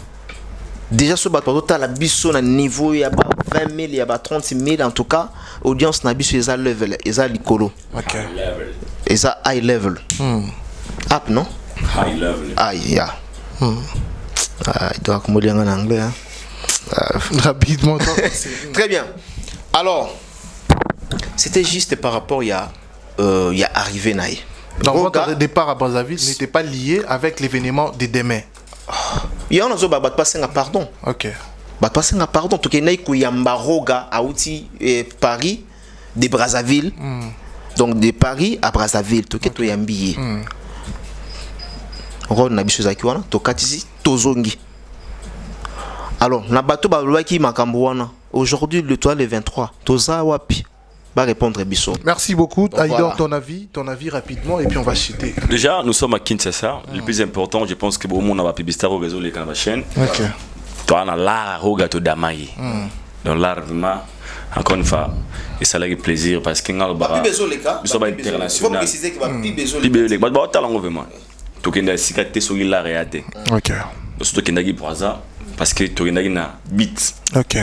Déjà, ce bateau, tu as la biso à niveau, il y a 20 000, il y a 30 000, en tout cas, audience na biso, ils ont level, ils ont l'icolo. Ils ont high level. Up, non? High level. High, yeah. Il doit accommoder en anglais. Hein? Rapidement. Très bien. Alors, c'était juste par rapport à arrivé naï. Donc votre départ à Brazzaville n'était pas lié avec l'événement de demain. Il y a un passé à pardon. Ok. Passé à pardon. Tout est Kuyamba Roga à Outi Paris de Brazzaville. Donc de Paris à Brazzaville. Tout est Yambi. Ron Nabisu Zakiwana. Tokatisi Tozongi. Alors, na bateau Balouaki Makambouana. Aujourd'hui, le toit le 23. Toza Wapi. Va répondre Bisso. Merci beaucoup. Aïdor, ton avis rapidement et puis on va citer. Déjà, nous sommes à Kinshasa. Le plus important, je pense que au monde va publicitaire au réseau les canaux chaîne. Ok. Toi, on a l'art au gâteau d'Amaï. Donc l'art vraiment, encore une fois, et ça a plaisir parce que nous sommes international. Il faut préciser qu'il va plus besoin. Plus besoin. Mais bon, talent vraiment. Tout qui est cicatrice sur l'art réalité. Ok. Surtout qu'il y a pour ça. Parce que tu as un bit. Ok.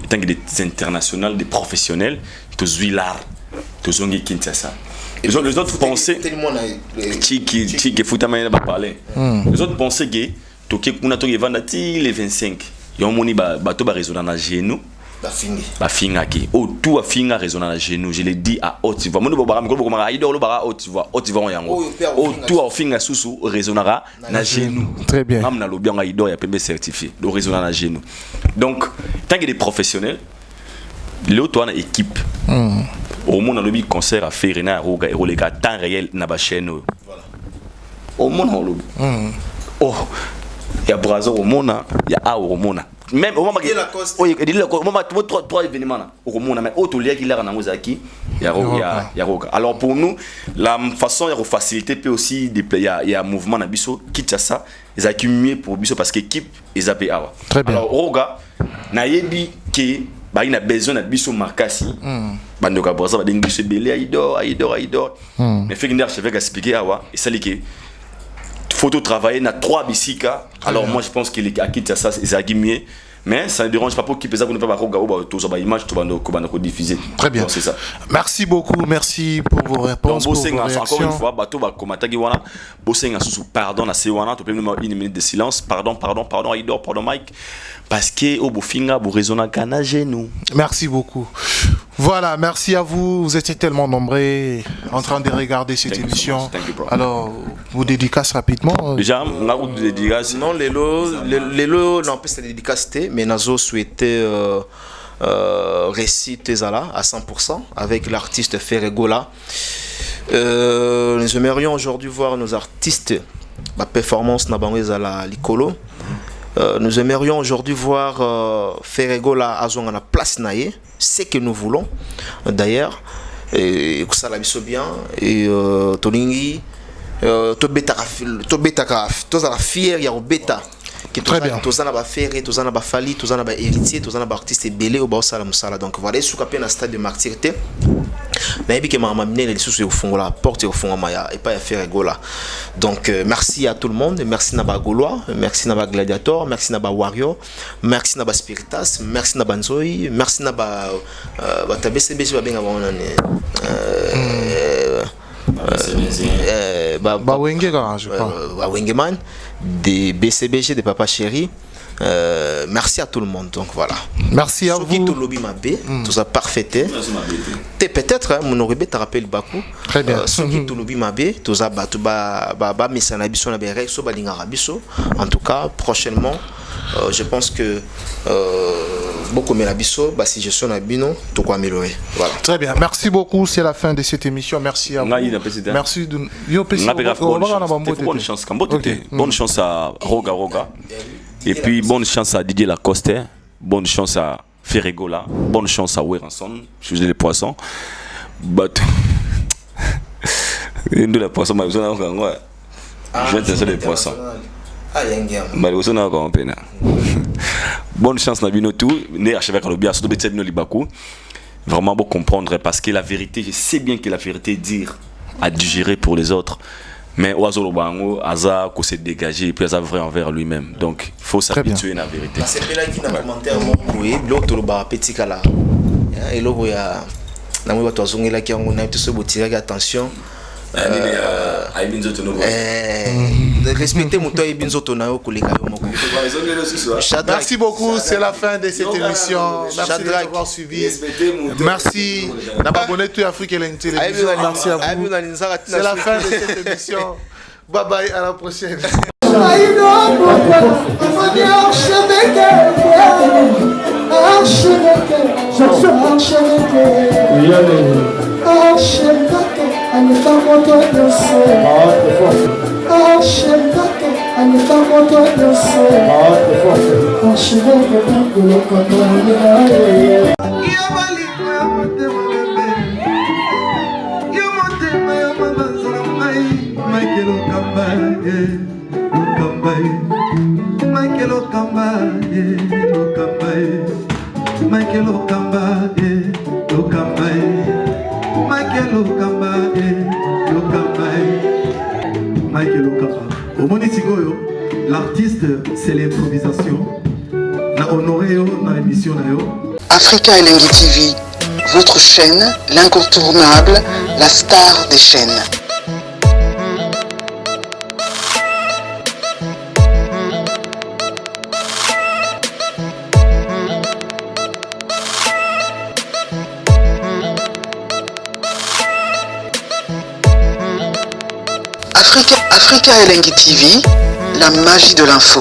Tant que des internationaux, des professionnels, tu as l'art, tu as Kinshasa. Les autres pensaient que les autres pensaient que tu as vendu les 25. Il y a un moni bateau résonant à genoux. Bafinga qui au tout a finga résonant à genoux. Je l'ai dit à haute voix. Mon bara miko comme Aïdor le bara haute voix yango. Au tout a finga sous résonnera na genoux. Très bien. Même na lo bien Aïdor ya PB certifié. Le résonnant à genoux. Donc tant que des professionnels, l'autre une équipe. Au monde le concert à faire na roga et les gars temps réel na ba chaîne. Voilà. Au monde on le. Oh, il y a Brazil au monde, il y a au monde. Même au moment où il y a trois événements au monde, mais autre lien qu'il y a dans Mozaki, il y a Roga. Alors pour nous, la façon de faciliter peut aussi il y a un mouvement dans Bisso qui tient ça, ils accumulent pour Bisso parce que l'équipe ils a payé. Alors Roga, na yebi qui il a besoin de Bisso Marcasi, bandoka pour ça va dire Bisso belé Aïdor. Mais fait que je vais expliquer awa et ça lié photo travailler na 3 bisika. Alors moi je pense qu'il est acquis ça c'est agimé mais ça ne dérange pas pour qu'il peut pas regarder tout ça image tout va diffuser. Très bien. C'est ça. Merci beaucoup, merci pour vos réponses. Donc encore une fois bateau va commenter wana bosenga sous pardon na sewana to même une minute de silence pardon Aïdor pardon Mike parce que au bofinga bo raisonna kana genou. Merci beaucoup. Voilà, merci à vous. Vous étiez tellement nombreux en train de regarder cette émission. Alors, vous dédicace rapidement. Déjà, on a une dédicace. Non, les lots, non, pas cette dédicace, mais Nazo souhaitait réciter Zala à 100% avec l'artiste Ferregola. Nous aimerions aujourd'hui voir nos artistes, la performance Nabango Zala Likolo. Nous aimerions aujourd'hui voir Ferregola à la place naïe, c'est que nous voulons d'ailleurs, et que ça la biso bien, et Tolingi, Tobeta fier, il y a Beta. Très bien. Tous en fait, tous en fali, tous en héritier, tous en artiste belé au bas de la donc voilà, sous capé dans stade de martyreté. Mais que ma mamine les sous au fond la porte au fond maya et pas faire gola. Donc merci à tout le monde, merci Naba Gaulois, merci Naba Gladiator, merci Naba Wario, merci Naba Spiritas, merci Naba Nzoi, merci Naba BCBG va bien avant Wengeman, je crois. Wengeman, des BCBG, des Papa Chéri. Merci à tout le monde. Donc voilà. Merci à vous. Tout lobby m'a bé, tout ça parfaité. Peut-être mon orébé te rappelle beaucoup. Très bien. Tout lobby m'a bé, tout ça mais ça n'a biso na béré so balinga rabiso. En tout cas, prochainement, je pense que beaucoup mais la biso, si je suis en abino, tout quoi améliorer. Voilà. Très bien. Merci beaucoup. C'est la fin de cette émission. Merci à vous. Merci de. Bonne chance. Bonne chance à Roga. Et puis bonne chance à Didier Lacoste, bonne chance à Ferregola, bonne chance à Weranson, je suis les poissons. But une de les poissons, mais vous en avez encore. Je vais te les poissons. Mais vous en avez encore un peu. Bonne chance à Bino tout, né à Chevet Kalobia, surtout Betsé Bino Libakou. Vraiment beau comprendre parce que la vérité, je sais bien que la vérité dire à digérer pour les autres. Mais Oazolo Bango, Aza, qu'on s'est dégagé et puis Aza vrai envers lui-même. Donc il faut s'habituer à la vérité. C'est là qui n'a commentaire oui, l'autre le bar petit kala. Et là il y a na moi toi zongi là qui on a tout ce beau tirer attention. Respectez mon toi et binzoto na yo koleka yo moko. Merci beaucoup, c'est la fin de cette émission. Merci d'avoir suivi. Merci d'avoir abonné tout Afrique Elengi Télévision. Merci à vous. C'est la fin de cette émission. Bye bye, à la prochaine. L'artiste, c'est l'improvisation. La honoré dans l'émission. Africa Elengi TV, votre chaîne, l'incontournable, la star des chaînes. Africa Elengi TV, la magie de l'info.